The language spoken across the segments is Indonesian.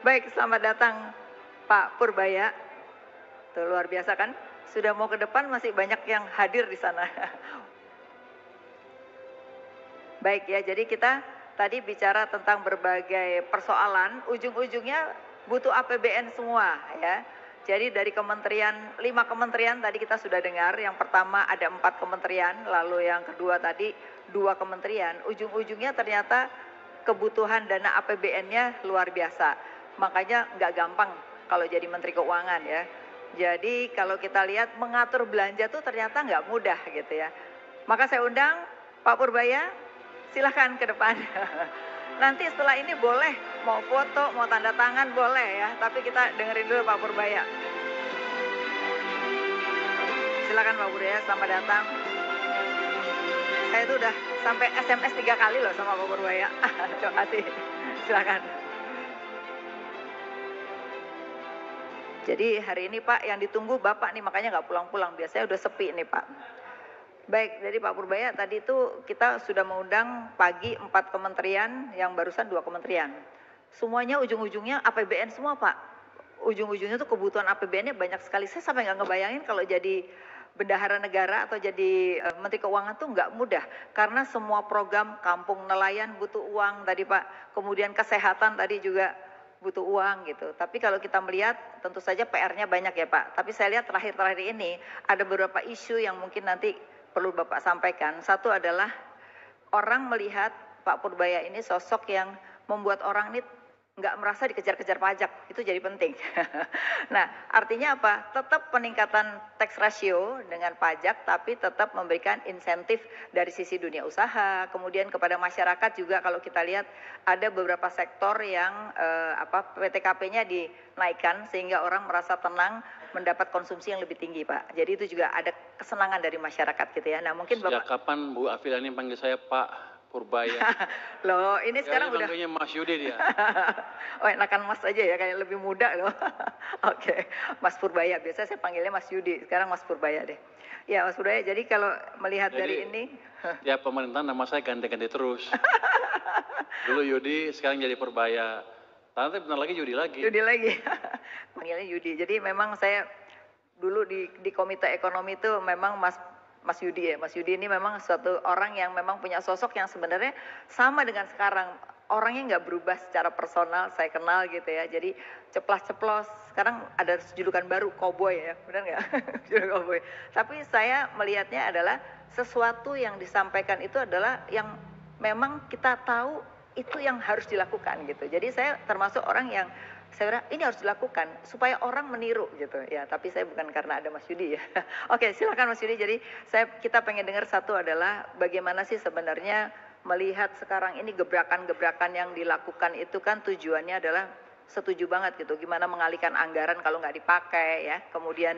Baik, selamat datang Pak Purbaya. Tuh, luar biasa kan? Sudah mau ke depan masih banyak yang hadir di sana. Baik ya, jadi kita tadi bicara tentang berbagai persoalan, ujung-ujungnya butuh APBN semua ya. Jadi dari kementerian, 5 kementerian tadi kita sudah dengar, yang pertama ada 4 kementerian, lalu yang kedua tadi 2 kementerian, ujung-ujungnya ternyata kebutuhan dana APBN-nya luar biasa. Makanya nggak gampang kalau jadi Menteri Keuangan ya. Jadi kalau kita lihat mengatur belanja tuh ternyata nggak mudah gitu ya. Maka saya undang Pak Purbaya, silahkan ke depan. Nanti setelah ini boleh mau foto, mau tanda tangan boleh ya. Tapi kita dengerin dulu Pak Purbaya. Silakan Pak Purbaya, selamat datang. Saya tuh udah sampai SMS 3 kali loh sama Pak Purbaya. Terima kasih. Silakan. Jadi hari ini Pak yang ditunggu Bapak nih, makanya nggak pulang-pulang. Biasanya udah sepi nih Pak. Baik, jadi Pak Purbaya tadi itu kita sudah mengundang pagi 4 kementerian, yang barusan 2 kementerian. Semuanya ujung-ujungnya APBN semua Pak. Ujung-ujungnya tuh kebutuhan APBN-nya banyak sekali. Saya sampai nggak ngebayangin kalau jadi bendahara negara atau jadi Menteri Keuangan tuh nggak mudah. Karena semua program kampung nelayan butuh uang tadi Pak. Kemudian kesehatan tadi juga butuh uang gitu. Tapi kalau kita melihat tentu saja PR-nya banyak ya Pak. Tapi saya lihat terakhir-terakhir ini ada beberapa isu yang mungkin nanti perlu Bapak sampaikan. Satu adalah orang melihat Pak Purbaya ini sosok yang membuat orang ini nggak merasa dikejar-kejar pajak, itu jadi penting. Nah, artinya apa? Tetap peningkatan tax ratio dengan pajak, tapi tetap memberikan insentif dari sisi dunia usaha. Kemudian kepada masyarakat juga kalau kita lihat ada beberapa sektor yang PTKP-nya dinaikkan sehingga orang merasa tenang mendapat konsumsi yang lebih tinggi, Pak. Jadi itu juga ada kesenangan dari masyarakat gitu ya. Nah, mungkin Sejak Bapak kapan Bu Afilani panggil saya Pak Purbaya? Loh, ini sekarang udah panggilnya Mas Yudi dia. oh, enakan Mas aja ya, kayak lebih muda loh. Oke, Mas Purbaya. Biasa saya panggilnya Mas Yudi, sekarang Mas Purbaya deh. Ya, Mas Purbaya, jadi kalau melihat dari ini... Tiap pemerintahan nama saya ganti-ganti terus. Dulu Yudi, sekarang jadi Purbaya. Nanti benar lagi Yudi lagi. Yudi lagi. Panggilnya Yudi. Jadi memang saya dulu di Komite Ekonomi itu memang Mas Yudi ya. Mas Yudi ini memang suatu orang yang memang punya sosok yang sebenarnya sama dengan sekarang. Orangnya nggak berubah secara personal, saya kenal gitu ya. Jadi ceplas-ceplos. Sekarang ada julukan baru, cowboy ya. Benar nggak? Julukan cowboy. Tapi saya melihatnya adalah sesuatu yang disampaikan itu adalah yang memang kita tahu itu yang harus dilakukan gitu. Jadi saya termasuk orang yang saya bilang ini harus dilakukan supaya orang meniru gitu ya. Tapi saya bukan karena ada Mas Yudi ya. Oke, silakan Mas Yudi. Jadi kita pengen dengar satu adalah bagaimana sih sebenarnya melihat sekarang ini gebrakan-gebrakan yang dilakukan itu kan tujuannya adalah setuju banget gitu. Gimana mengalihkan anggaran kalau nggak dipakai ya. Kemudian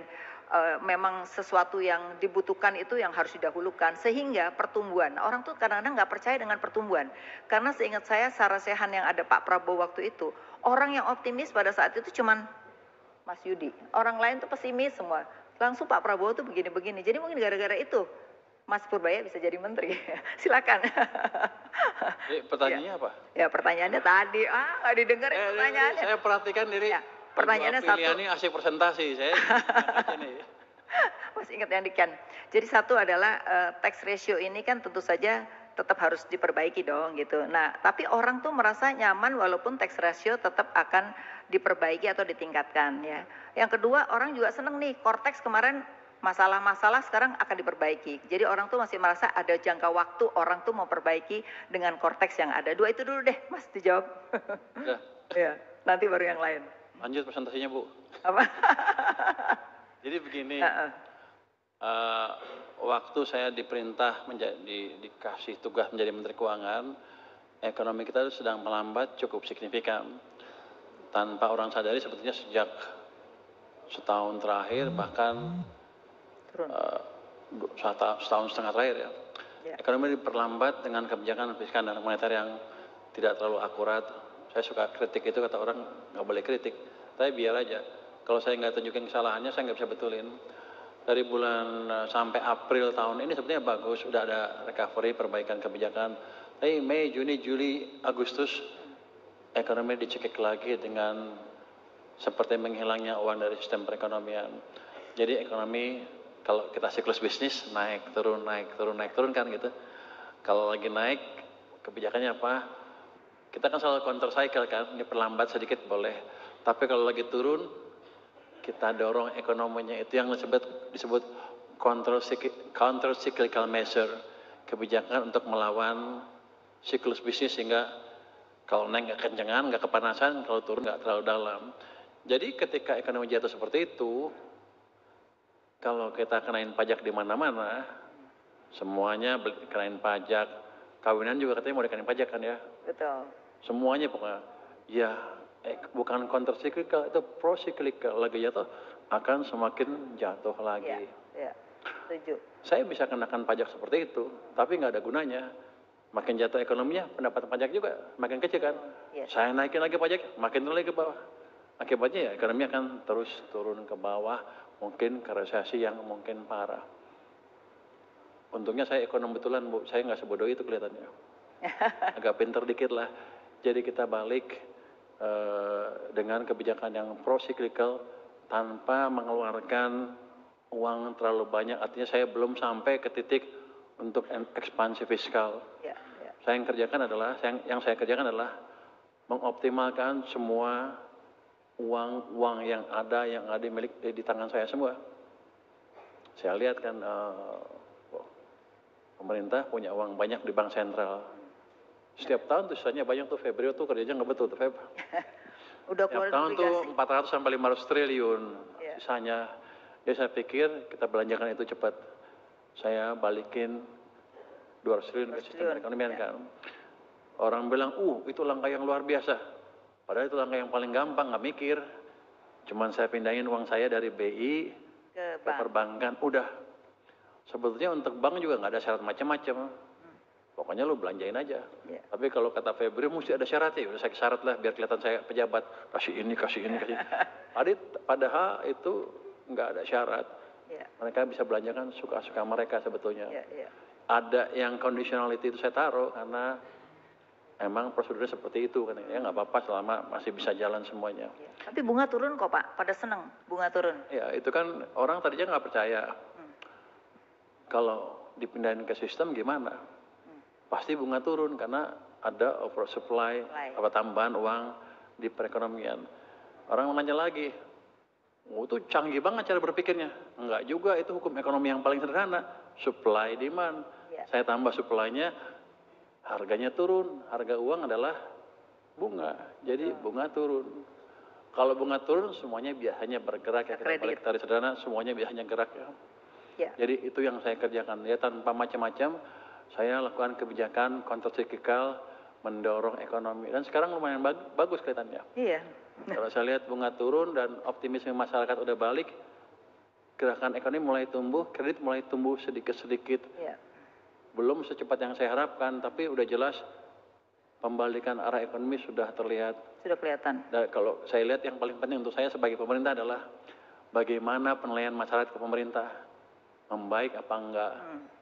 memang sesuatu yang dibutuhkan itu yang harus didahulukan sehingga pertumbuhan. Orang tuh kadang-kadang nggak percaya dengan pertumbuhan. Karena seingat saya Sarasehan yang ada Pak Prabowo waktu itu, orang yang optimis pada saat itu cuman Mas Yudi. Orang lain tuh pesimis semua. Langsung Pak Prabowo tuh begini-begini. Jadi mungkin gara-gara itu Mas Purbaya bisa jadi menteri. Silakan. Pertanyaannya apa? Ya pertanyaannya tadi. Nggak didengar pertanyaannya. Saya perhatikan diri. Ya, pertanyaannya satu. Ini asik presentasi. Saya masih ingat yang dikan. Jadi satu adalah tax ratio ini kan tentu saja tetap harus diperbaiki dong gitu. Nah, tapi orang tuh merasa nyaman walaupun tax ratio tetap akan diperbaiki atau ditingkatkan ya. Yang kedua, orang juga seneng nih, Cortex kemarin masalah-masalah sekarang akan diperbaiki. Jadi orang tuh masih merasa ada jangka waktu orang tuh mau perbaiki dengan Cortex yang ada. Dua itu dulu deh, Mas, dijawab. Ya, nanti baru yang lain. Lanjut presentasinya, Bu. Apa? Jadi begini, waktu saya diperintah dikasih tugas menjadi Menteri Keuangan, ekonomi kita sedang melambat cukup signifikan. Tanpa orang sadari sebetulnya sejak setahun terakhir bahkan setahun setengah terakhir ya. Ekonomi diperlambat dengan kebijakan fiskal dan moneter yang tidak terlalu akurat. Saya suka kritik itu, kata orang nggak boleh kritik. Tapi biar aja. Kalau saya nggak tunjukin kesalahannya, saya nggak bisa betulin. Dari bulan sampai April tahun ini sebenarnya bagus, sudah ada recovery, perbaikan kebijakan. Tapi Mei, Juni, Juli, Agustus ekonomi dicekik lagi dengan seperti menghilangnya uang dari sistem perekonomian. Jadi ekonomi kalau kita siklus bisnis naik turun naik turun naik turun kan gitu. Kalau lagi naik kebijakannya apa? Kita kan selalu counter cycle kan, ini perlambat sedikit boleh. Tapi kalau lagi turun kita dorong ekonominya, itu yang disebut counter cyclical measure, kebijakan untuk melawan siklus bisnis sehingga kalau naik nggak kencengan, nggak kepanasan, kalau turun nggak terlalu dalam. Jadi ketika ekonomi jatuh seperti itu, kalau kita kenain pajak di mana-mana, semuanya kenain pajak, kawinan juga katanya mau dikenain pajak kan ya? Betul. Semuanya pokoknya, ya bukan counter cyclical, itu pro cyclical, lagi jatuh akan semakin jatuh lagi. Ya, setuju. Saya bisa kenakan pajak seperti itu, tapi nggak ada gunanya. Makin jatuh ekonominya, pendapatan pajak juga makin kecil kan. Yes. Saya naikin lagi pajak, makin turun lagi ke bawah. Akibatnya ya ekonomi akan terus turun ke bawah, mungkin ke resesi yang mungkin parah. Untungnya saya ekonom betulan Bu, saya nggak sebodoh itu kelihatannya. Agak pinter dikit lah. Jadi kita balik dengan kebijakan yang pro-cyclical tanpa mengeluarkan uang terlalu banyak. Artinya saya belum sampai ke titik untuk ekspansi fiskal. Ya. Yang saya kerjakan adalah mengoptimalkan semua uang yang ada di tangan saya semua. Saya lihat kan pemerintah punya uang banyak di bank sentral. Setiap tahun tuh sisanya banyak tuh, Febrio tuh kerjanya nggak betul tuh Feb. Udah Setiap tahun tuh 400 sampai 500 triliun sisanya. Jadi saya pikir kita belanjakan itu cepat. Saya balikin 200 triliun ke sistem perekonomian kan. Orang bilang, itu langkah yang luar biasa. Padahal itu langkah yang paling gampang, nggak mikir. Cuman saya pindahin uang saya dari BI ke perbankan, udah. Sebetulnya untuk bank juga nggak ada syarat macam-macam. Pokoknya lu belanjain aja. Tapi kalau kata Febri mesti ada syaratnya, udah saya syarat lah biar kelihatan saya pejabat. Kasih ini. Padahal itu nggak ada syarat. Mereka bisa belanjakan suka-suka mereka sebetulnya. Ada yang conditionality itu saya taruh karena emang prosedurnya seperti itu kan ya, nggak apa-apa selama masih bisa jalan semuanya. Tapi bunga turun kok Pak, pada seneng bunga turun. Ya itu kan orang tadinya nggak percaya. Kalau dipindahin ke sistem gimana? Pasti bunga turun karena ada oversupply, tambahan uang di perekonomian. Orang nanya lagi, itu canggih banget cara berpikirnya. Enggak juga, itu hukum ekonomi yang paling sederhana, supply demand. Saya tambah supply-nya, harganya turun. Harga uang adalah bunga, jadi bunga turun. Kalau bunga turun semuanya biasanya bergerak ya, kita balik dari sederhana, semuanya biasanya gerak ya. Jadi itu yang saya kerjakan ya, tanpa macam-macam. Saya lakukan kebijakan countercyclical, mendorong ekonomi. Dan sekarang lumayan bagus kelihatannya. Iya. Kalau saya lihat bunga turun dan optimisme masyarakat udah balik, gerakan ekonomi mulai tumbuh, kredit mulai tumbuh sedikit-sedikit. Iya. Belum secepat yang saya harapkan, tapi udah jelas pembalikan arah ekonomi sudah terlihat. Sudah kelihatan. Dan kalau saya lihat yang paling penting untuk saya sebagai pemerintah adalah bagaimana penilaian masyarakat ke pemerintah. Membaik apa enggak.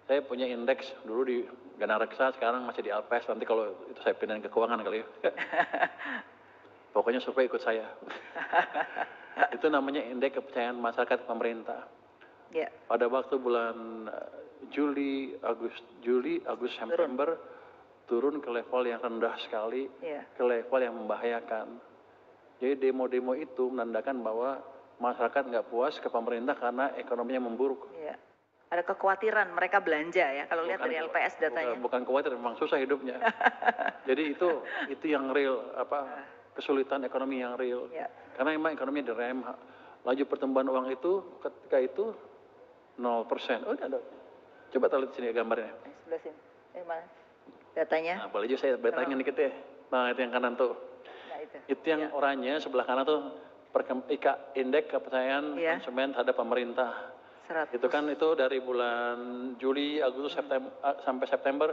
Saya punya indeks dulu di Ganareksa, sekarang masih di Alpes, nanti kalau itu saya pindahin ke keuangan kali ya. Pokoknya supaya ikut saya. Itu namanya indeks kepercayaan masyarakat pemerintah. Pada waktu bulan Juli, Agustus, September, turun ke level yang rendah sekali, ke level yang membahayakan. Jadi demo-demo itu menandakan bahwa masyarakat nggak puas ke pemerintah karena ekonominya memburuk. Ada kekhawatiran mereka belanja ya, kalau lihat dari LPS datanya. Bukan khawatir, memang susah hidupnya. Jadi itu yang real, kesulitan ekonomi yang real. Karena memang ekonomi direm, laju pertumbuhan uang itu ketika itu 0%. Oh, ada. Coba lihat sini gambarnya. Sebelah sini. Mana? Datanya. Nah, boleh juga saya bertanya dikit ya. Nah, itu yang kanan tuh. Nah, itu. Itu yang oranye sebelah kanan tuh indeks kepercayaan konsumen terhadap pemerintah. 100. Itu kan itu dari bulan Juli, Agustus, September sampai September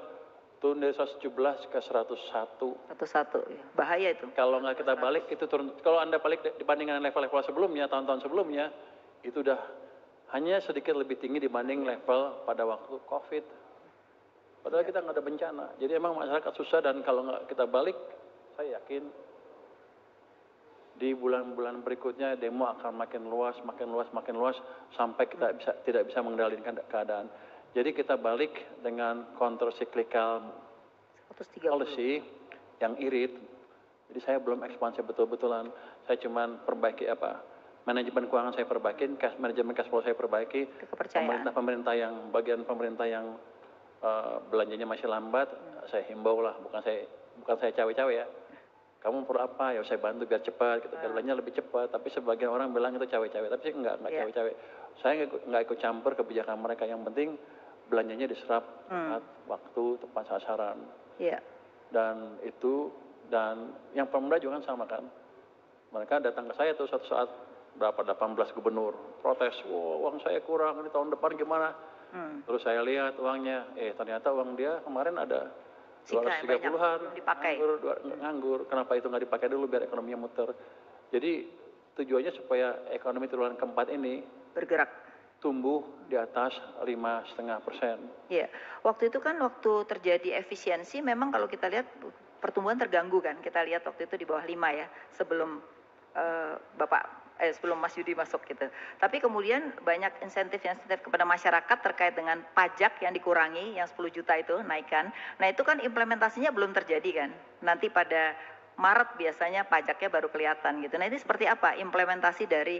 turun dari 117 ke 101. 101, ya. Bahaya itu. Kalau nggak kita balik itu turun. Kalau Anda balik dibandingkan level-level sebelumnya, tahun-tahun sebelumnya, itu udah hanya sedikit lebih tinggi dibanding level pada waktu COVID. Padahal kita nggak ada bencana. Jadi emang masyarakat susah, dan kalau nggak kita balik, saya yakin Di bulan-bulan berikutnya demo akan makin luas, sampai kita tidak bisa mengendalikan keadaan. Jadi kita balik dengan counter cyclical 130. policy yang irit. Jadi saya belum ekspansi betul-betulan. Saya cuma perbaiki manajemen keuangan saya perbaiki, manajemen cash flow saya perbaiki. Pemerintah yang bagian pemerintah yang belanjanya masih lambat, saya himbau lah, bukan saya cawe-cawe ya. Kamu perlu apa? Ya saya bantu biar cepat, gitu. Biar belanja lebih cepat. Tapi sebagian orang bilang itu cawe-cawe. Tapi enggak cawe-cawe. Saya enggak ikut campur kebijakan mereka. Yang penting belanjanya diserap tepat waktu, tepat sasaran. Dan yang pemuda juga kan sama kan. Mereka datang ke saya tuh suatu saat, berapa 18 gubernur protes, uang saya kurang, ini tahun depan gimana? Terus saya lihat uangnya, ternyata uang dia kemarin ada 230-an nganggur. Kenapa itu nggak dipakai dulu biar ekonominya muter? Jadi tujuannya supaya ekonomi triwulan keempat ini bergerak, tumbuh di atas 5,5%. Iya, waktu itu kan waktu terjadi efisiensi, memang kalau kita lihat pertumbuhan terganggu kan. Kita lihat waktu itu di bawah 5 ya, sebelum sebelum Mas Yudi masuk gitu. Tapi kemudian banyak insentif kepada masyarakat terkait dengan pajak yang dikurangi, yang 10 juta itu naikkan. Nah itu kan implementasinya belum terjadi kan. Nanti pada Maret biasanya pajaknya baru kelihatan gitu. Nah ini seperti apa implementasi dari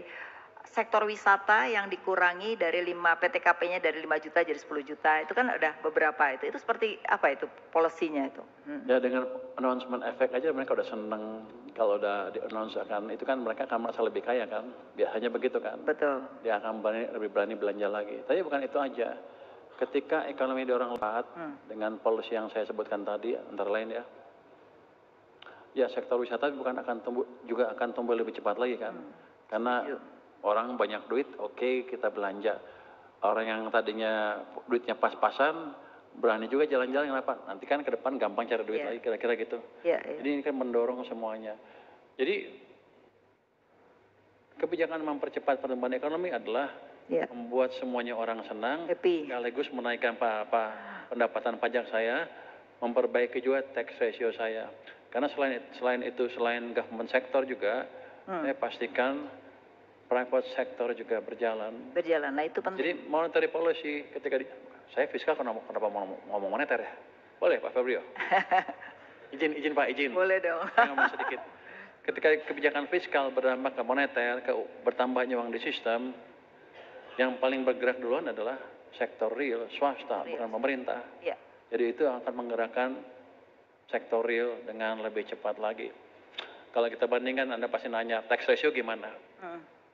sektor wisata yang dikurangi dari 5 PTKP-nya dari 5 juta jadi 10 juta. Itu kan udah beberapa itu. Itu seperti apa itu polisinya itu? Ya dengan announcement efek aja mereka udah seneng. Kalau udah di-announce itu kan mereka akan merasa lebih kaya kan. Biasanya begitu kan. Betul. Dia akan lebih berani belanja lagi. Tapi bukan itu aja. Ketika ekonomi didorong lambat dengan policy yang saya sebutkan tadi antara lain ya sektor wisata juga akan tumbuh lebih cepat lagi kan. Karena orang banyak duit, oke, kita belanja. Orang yang tadinya duitnya pas-pasan berani juga jalan-jalan, kenapa? Nanti kan ke depan gampang cari duit lagi, kira-kira gitu. Jadi ini kan mendorong semuanya. Jadi kebijakan mempercepat pertumbuhan ekonomi adalah membuat semuanya orang senang, sekaligus menaikkan pendapatan pajak saya, memperbaiki juga tax ratio saya. Karena selain government sector juga, saya pastikan private sector juga berjalan. Nah itu penting. Jadi monetary policy ketika saya fiskal kenapa mau ngomong moneter ya? Boleh Pak Febrio? izin Pak, izin. Boleh dong. Saya ngomong sedikit. Ketika kebijakan fiskal berdampak ke moneter, ke bertambahnya uang di sistem, yang paling bergerak duluan adalah sektor real, swasta, bukan pemerintah. Jadi itu akan menggerakkan sektor real dengan lebih cepat lagi. Kalau kita bandingkan, Anda pasti nanya, tax ratio gimana?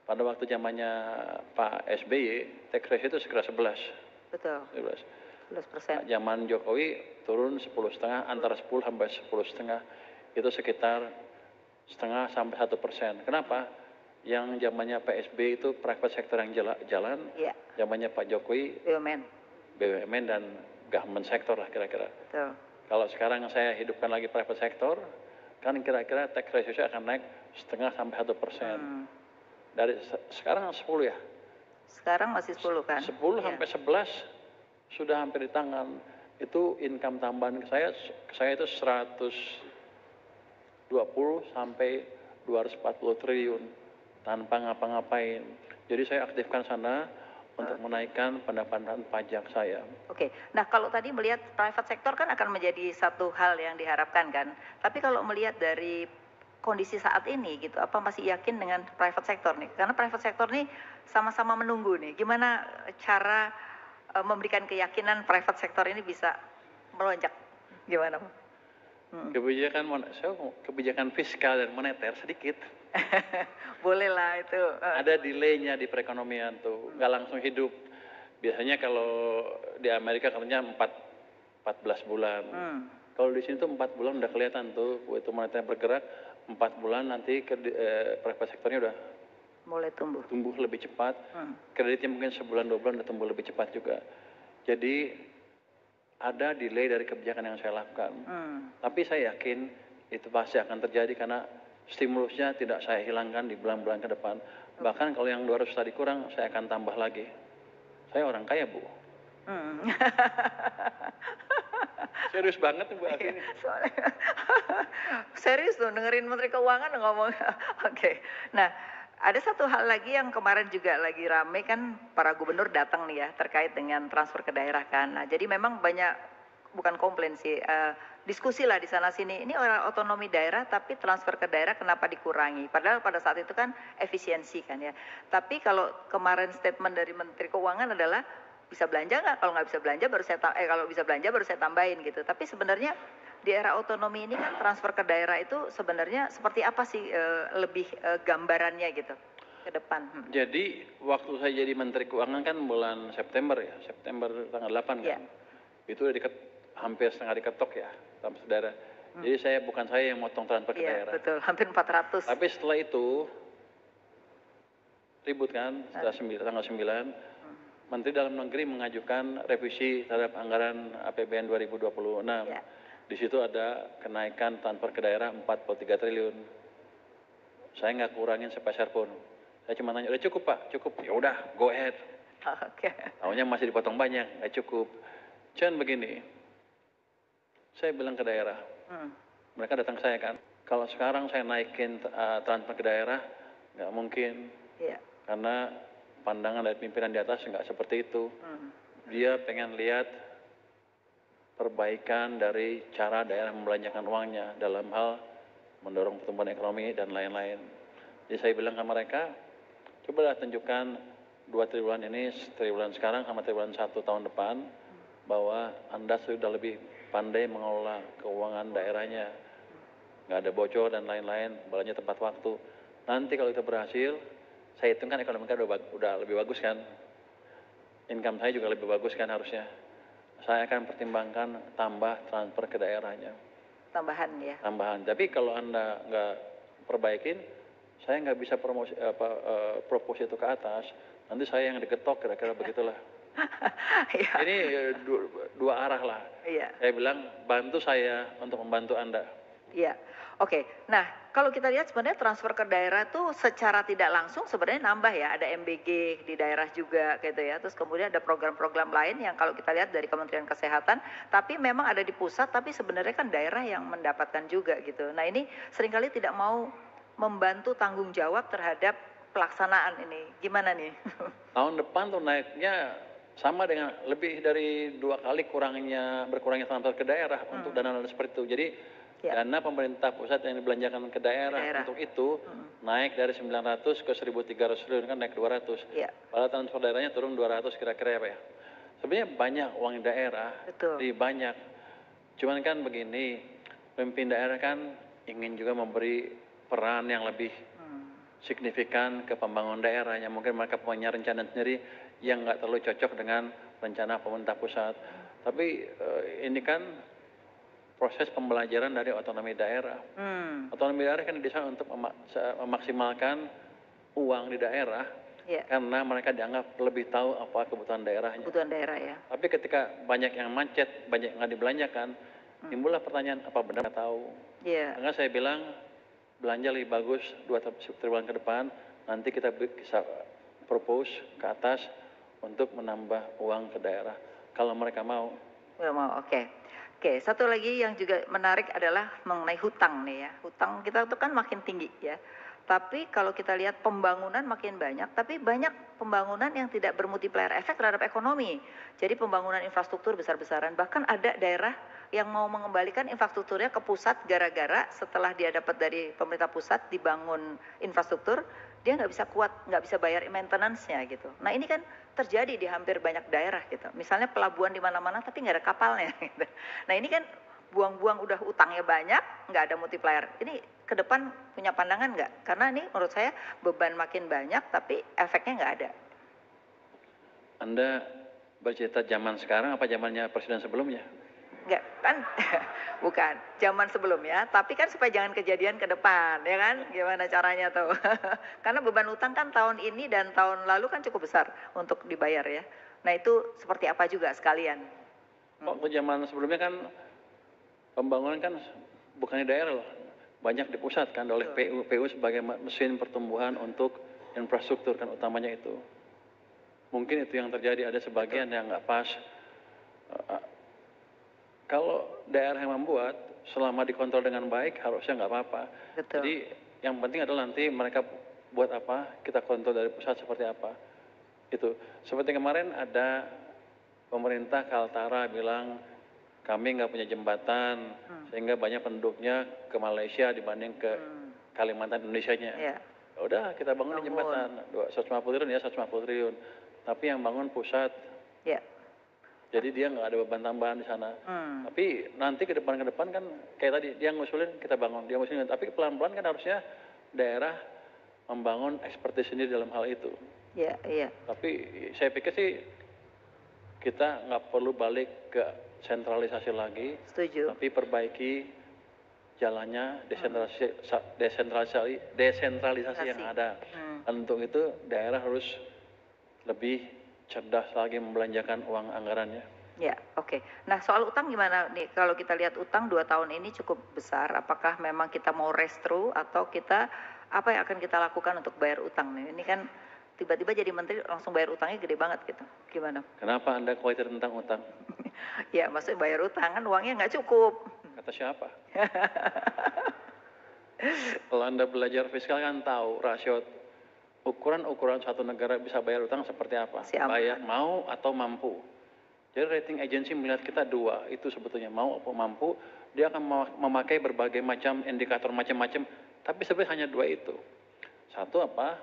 Pada waktu zamannya Pak SBY, tax ratio itu sekitar 11. Betul. 11%. Zaman Jokowi turun 10,5, antara 10 sampai 10,5. Itu sekitar 0,5 sampai 1%. Kenapa? Yang zamannya Pak SBY itu private sector yang jalan. Zamannya Pak Jokowi BUMN dan government sector lah kira-kira. Betul. Kalau sekarang saya hidupkan lagi private sector, kan kira-kira tax ratio saya akan naik 0,5 sampai 1%. Dari sekarang 10 ya? Sekarang masih 10 kan? 10 sampai 11 sudah hampir di tangan. Itu income tambahan saya itu 120 sampai 240 triliun tanpa ngapa-ngapain. Jadi saya aktifkan sana untuk menaikkan pendapatan pajak saya. Oke. Nah kalau tadi melihat private sector kan akan menjadi satu hal yang diharapkan kan. Tapi kalau melihat dari kondisi saat ini gitu, apa masih yakin dengan private sector nih? Karena private sector nih sama-sama menunggu nih. Gimana cara memberikan keyakinan private sector ini bisa melonjak? Gimana Pak? Kebijakan fiskal dan moneter sedikit. Boleh lah itu. Ada delay-nya di perekonomian tuh, nggak langsung hidup. Biasanya kalau di Amerika katanya 14 bulan. Kalau di sini tuh 4 bulan udah kelihatan tuh, itu moneter bergerak. 4 bulan nanti private sektornya udah mulai tumbuh lebih cepat. Kreditnya mungkin sebulan 2 bulan udah tumbuh lebih cepat juga. Jadi ada delay dari kebijakan yang saya lakukan. Tapi saya yakin itu pasti akan terjadi karena stimulusnya tidak saya hilangkan di bulan-bulan ke depan. Bahkan kalau yang 200 tadi kurang, saya akan tambah lagi. Saya orang kaya, Bu. Serius banget nih Bu Afi Iya, ini. soalnya serius tuh dengerin Menteri Keuangan ngomong. Oke. Nah, ada satu hal lagi yang kemarin juga lagi rame kan para gubernur datang nih ya terkait dengan transfer ke daerah kan. Nah, jadi memang banyak bukan komplain sih, diskusi lah di sana sini. Ini orang otonomi daerah tapi transfer ke daerah kenapa dikurangi? Padahal pada saat itu kan efisiensi kan ya. Tapi kalau kemarin statement dari Menteri Keuangan adalah bisa belanja nggak? Kalau nggak bisa belanja baru kalau bisa belanja baru saya tambahin gitu. Tapi sebenarnya di era otonomi ini kan transfer ke daerah itu sebenarnya seperti apa sih lebih gambarannya gitu ke depan? Jadi waktu saya jadi Menteri Keuangan kan bulan September ya, September tanggal 8 Ya. kan. Itu udah hampir setengah diketok ya, sama saudara. Jadi bukan saya yang motong transfer ke Iya, daerah. betul. Hampir 400. Tapi setelah itu ribut kan, setelah tanggal 9, Menteri Dalam Negeri mengajukan revisi terhadap anggaran APBN 2026. Ya. Di situ ada kenaikan transfer ke daerah 43 triliun. Saya nggak kurangin sepeser pun. Saya cuma tanya, udah cukup Pak? Cukup. Ya udah, go ahead. Oke. Tahunya masih dipotong banyak, nggak cukup. Cuman begini, saya bilang ke daerah, mereka datang ke saya kan, kalau sekarang saya naikin transfer ke daerah, nggak mungkin. Iya. Karena pandangan dari pimpinan di atas nggak seperti itu. Dia pengen lihat perbaikan dari cara daerah membelanjakan uangnya dalam hal mendorong pertumbuhan ekonomi dan lain-lain. Jadi saya bilang ke mereka, cobalah tunjukkan 2 triwulan ini, triwulan sekarang sama triwulan 1 tahun depan, bahwa Anda sudah lebih pandai mengelola keuangan daerahnya. Nggak ada bocor dan lain-lain, belanja tepat waktu. Nanti kalau itu berhasil, saya hitung kan ekonomi kita udah lebih bagus kan. Income saya juga lebih bagus kan harusnya. Saya akan pertimbangkan tambah transfer ke daerahnya. Tambahan ya. Tambahan. Tapi kalau Anda nggak perbaikin, saya nggak bisa propose itu ke atas. Nanti saya yang diketok, kira-kira begitulah. Iya. Ini dua arah lah. Iya. Saya bilang, bantu saya untuk membantu Anda. Iya. Oke. Nah, kalau kita lihat sebenarnya transfer ke daerah tuh secara tidak langsung sebenarnya nambah ya. Ada MBG di daerah juga gitu ya. Terus kemudian ada program-program lain yang kalau kita lihat dari Kementerian Kesehatan, tapi memang ada di pusat, tapi sebenarnya kan daerah yang mendapatkan juga gitu. Nah, ini seringkali tidak mau membantu tanggung jawab terhadap pelaksanaan ini. Gimana nih? Tahun depan tuh naiknya sama dengan lebih dari 2 kali berkurangnya transfer ke daerah untuk dana-dana seperti itu. Jadi dana pemerintah pusat yang dibelanjakan ke daerah untuk itu naik dari 900 ke 1.300 triliun, kan naik 200. Padahal transfer daerahnya turun 200 kira-kira ya Pak ya. Sebenarnya banyak uang di daerah, lebih banyak. Cuman kan begini, pemimpin daerah kan ingin juga memberi peran yang lebih signifikan ke pembangunan daerahnya. Mungkin mereka punya rencana sendiri yang nggak terlalu cocok dengan rencana pemerintah pusat. Tapi ini kan proses pembelajaran dari otonomi daerah. Otonomi daerah kan didesain untuk memaksimalkan uang di daerah, karena mereka dianggap lebih tahu apa kebutuhan daerahnya. Kebutuhan daerah ya. Tapi ketika banyak yang macet, banyak yang nggak dibelanjakan, timbullah pertanyaan, apa benar nggak tahu? Karena saya bilang, belanja lebih bagus 2 triwulan ke depan, nanti kita bisa propose ke atas untuk menambah uang ke daerah. Kalau mereka mau. Mau, oke. Oke, satu lagi yang juga menarik adalah mengenai hutang nih ya. Hutang kita itu kan makin tinggi ya. Tapi kalau kita lihat pembangunan makin banyak, tapi banyak pembangunan yang tidak bermultiplier efek terhadap ekonomi. Jadi pembangunan infrastruktur besar-besaran, bahkan ada daerah yang mau mengembalikan infrastrukturnya ke pusat gara-gara setelah dia dapat dari pemerintah pusat dibangun infrastruktur, dia nggak bisa kuat, nggak bisa bayar maintenance-nya gitu. Nah ini kan terjadi di hampir banyak daerah gitu. Misalnya pelabuhan di mana-mana tapi nggak ada kapalnya gitu. Nah ini kan buang-buang udah utangnya banyak, nggak ada multiplier. Ini ke depan punya pandangan nggak? Karena ini menurut saya beban makin banyak tapi efeknya nggak ada. Anda bercerita zaman sekarang apa zamannya presiden sebelumnya? Enggak, kan bukan zaman sebelumnya, tapi kan supaya jangan kejadian ke depan, ya kan? Gimana caranya tuh? Karena beban utang kan tahun ini dan tahun lalu kan cukup besar untuk dibayar ya. Nah itu seperti apa juga sekalian? Waktu zaman sebelumnya kan pembangunan kan bukan di daerah loh, banyak di pusat kan oleh PU sebagai mesin pertumbuhan untuk infrastruktur kan utamanya itu. Mungkin itu yang terjadi, ada sebagian yang nggak pas. Kalau daerah yang membuat, selama dikontrol dengan baik harusnya nggak apa-apa. Betul. Jadi yang penting adalah nanti mereka buat apa, kita kontrol dari pusat seperti apa. Itu. Seperti kemarin ada pemerintah Kaltara bilang kami nggak punya jembatan, sehingga banyak penduduknya ke Malaysia dibanding ke Kalimantan Indonesianya. Ya. Udah kita bangun jembatan, 150 triliun ya, 150 triliun. Tapi yang bangun pusat. Ya. Jadi dia nggak ada beban tambahan di sana. Tapi nanti ke depan kan kayak tadi dia ngusulin kita bangun, dia ngusulin. Tapi pelan-pelan kan harusnya daerah membangun ekspertis sendiri dalam hal itu. Iya, iya. Tapi saya pikir sih kita nggak perlu balik ke sentralisasi lagi. Setuju. Tapi perbaiki jalannya desentralisasi yang ada. Dan untuk itu daerah harus lebih cerdas lagi membelanjakan uang anggarannya. Ya, oke. Nah, soal utang gimana nih? Kalau kita lihat utang 2 tahun ini cukup besar, apakah memang kita mau restro atau kita apa yang akan kita lakukan untuk bayar utang nih? Ini kan tiba-tiba jadi menteri langsung bayar utangnya gede banget gitu. Gimana? Kenapa Anda khawatir tentang utang? Ya, maksudnya bayar utang kan uangnya nggak cukup. Kata siapa? Kalau Anda belajar fiskal kan tahu rasio ukuran satu negara bisa bayar utang seperti apa? Bayar mau atau mampu. Jadi rating agency melihat kita dua, itu sebetulnya mau atau mampu. Dia akan memakai berbagai macam indikator macam-macam, tapi sebenarnya hanya dua itu. Satu apa?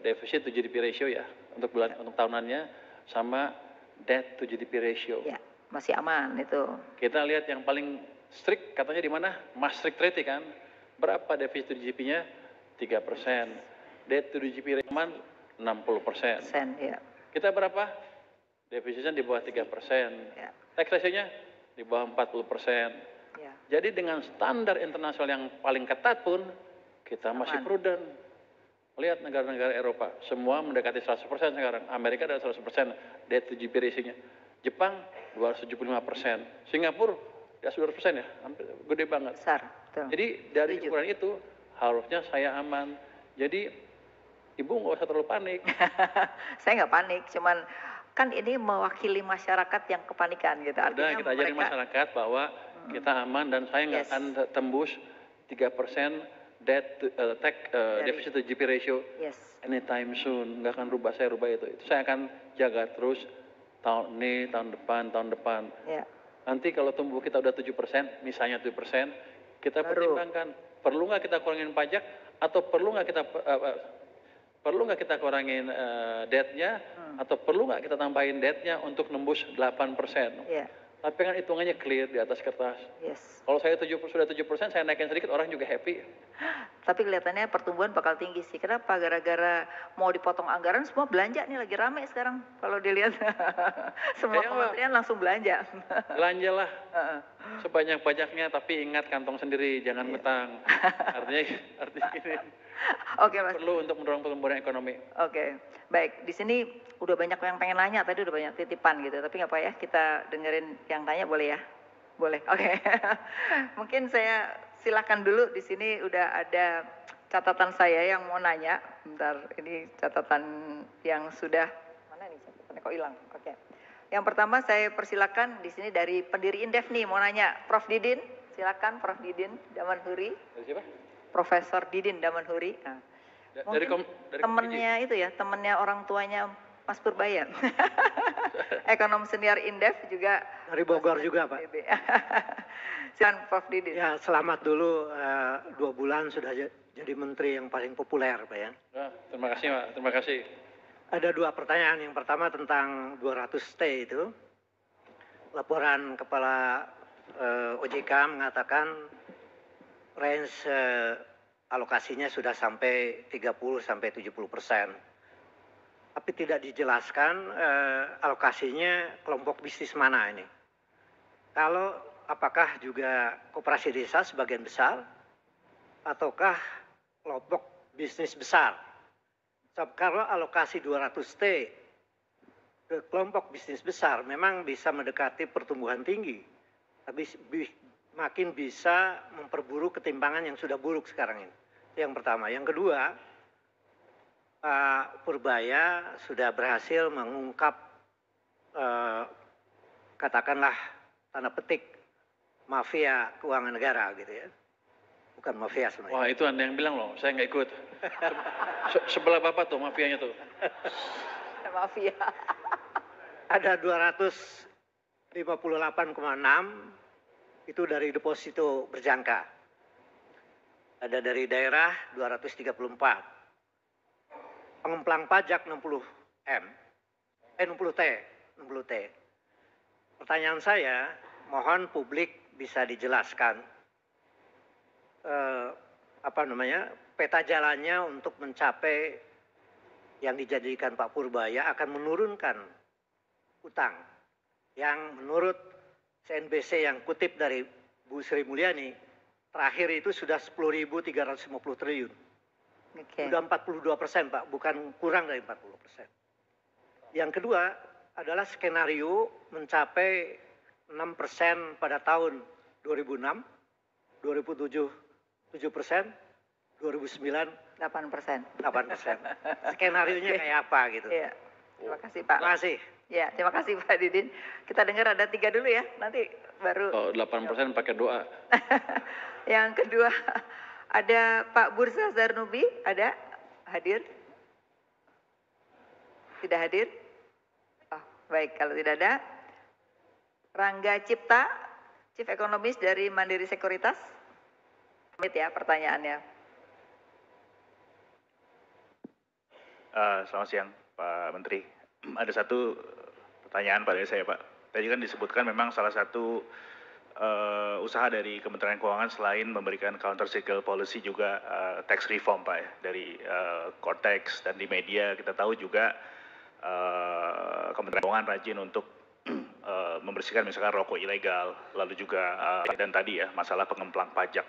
Defisit to GDP ratio ya, untuk tahunannya, sama debt to GDP ratio. Ya, masih aman itu. Kita lihat yang paling strict katanya di mana? Maastricht Treaty kan. Berapa defisit to GDP-nya? 3%. Debt to GDP ratio 60%. Ya. Kita berapa? Defisitnya di bawah 3%. Ya. Tax ratio-nya di bawah 40%. Ya. Jadi dengan standar internasional yang paling ketat pun, kita masih prudent. Lihat negara-negara Eropa, semua mendekati 100% sekarang. Amerika ada 100% debt to GDP ratio-nya. Jepang 275%. Singapura ya 100% ya, hampir gede banget. Besar. Betul. Jadi dari ukuran itu harusnya saya aman. Jadi Ibu nggak usah terlalu panik. Saya nggak panik, cuman kan ini mewakili masyarakat yang kepanikan gitu. Artinya kita ajarin masyarakat bahwa kita aman dan saya nggak akan tembus 3% deficit to GDP ratio anytime soon. Nggak akan saya rubah itu. Itu saya akan jaga terus tahun ini, tahun depan. Ya. Nanti kalau tumbuh kita udah 7%, misalnya 7%, kita pertimbangkan perlu nggak kita kurangin pajak atau perlu nggak kita kurangin debt-nya atau perlu nggak kita tambahin debt-nya untuk nembus 8%. Yeah. Tapi kan hitungannya clear di atas kertas. Yes. Kalau saya sudah 7%, saya naikin sedikit, orang juga happy. Tapi kelihatannya pertumbuhan bakal tinggi sih. Kenapa? Gara-gara mau dipotong anggaran, semua belanja nih lagi rame sekarang. Kalau dilihat semua kementerian langsung belanja. Belanjalah sebanyak-banyaknya, tapi ingat kantong sendiri, jangan ngutang. Artinya gini. Oke, Mas. Perlu untuk mendorong pertumbuhan ekonomi. Oke, baik. Di sini udah banyak yang pengen nanya, tadi udah banyak titipan gitu. Tapi nggak apa ya, kita dengerin yang tanya boleh ya? Boleh, oke. Mungkin saya silakan dulu. Di sini udah ada catatan saya yang mau nanya. Bentar, ini catatan yang sudah mana nih? Catatannya kok hilang? Oke. Yang pertama saya persilakan di sini dari pendiri Indef nih mau nanya, Prof Didin. Silakan, Prof Didin Damanhuri. Dari siapa? Profesor Didin Damanhuri. Nah, dari temennya itu ya, temennya orang tuanya Mas Purbaya. Ekonom senior Indef juga. Dari Bogor juga, Pak. Silakan Prof Didin. Ya, selamat dulu 2 bulan sudah jadi menteri yang paling populer, Pak ya. Terima kasih, Pak. Terima kasih. Ada 2 pertanyaan. Yang pertama tentang 200T itu. Laporan Kepala OJK mengatakan range alokasinya sudah sampai 30-70%. Tapi tidak dijelaskan alokasinya kelompok bisnis mana ini. Kalau apakah juga koperasi desa sebagian besar, ataukah kelompok bisnis besar. Kalau alokasi 200T ke kelompok bisnis besar memang bisa mendekati pertumbuhan tinggi. Tapi makin bisa memperburuk ketimpangan yang sudah buruk sekarang ini. Itu yang pertama. Yang kedua, Pak Purbaya sudah berhasil mengungkap katakanlah tanda petik mafia keuangan negara gitu ya. Bukan mafia sebenarnya. Wah, itu Anda yang bilang loh, saya nggak ikut. Sebelah Bapak tuh mafianya tuh. Mafia. Ada 258,6 itu dari deposito berjangka. Ada dari daerah 234. Pengemplang pajak 60M. 60T. Pertanyaan saya, mohon publik bisa dijelaskan peta jalannya untuk mencapai yang dijadikan Pak Purbaya akan menurunkan utang yang menurut CNBC yang kutip dari Bu Sri Mulyani terakhir itu sudah 10.350 triliun. Okay. Sudah 42%, Pak, bukan kurang dari 40%. Yang kedua adalah skenario mencapai 6% pada tahun 2006, 2007 7%, 2009 8%. 8%. Skenario-nya kayak apa gitu? Iya. Terima kasih Pak. Terima kasih. Ya, terima kasih Pak Didin. Kita dengar ada 3 dulu ya, nanti baru. Oh, 8% pakai doa. Yang kedua ada Pak Bursa Zarnubi, ada hadir? Tidak hadir? Oh, baik, kalau tidak ada. Rangga Cipta, Chief Ekonomis dari Mandiri Sekuritas. Ya pertanyaannya. Selamat siang Pak Menteri. Ada satu pertanyaan pada saya Pak. Tadi kan disebutkan memang salah satu usaha dari Kementerian Keuangan selain memberikan counter cyclical policy juga tax reform Pak ya. Dari Cortex dan di media kita tahu juga Kementerian Keuangan rajin untuk membersihkan misalkan rokok ilegal, lalu juga dan tadi ya masalah pengemplang pajak.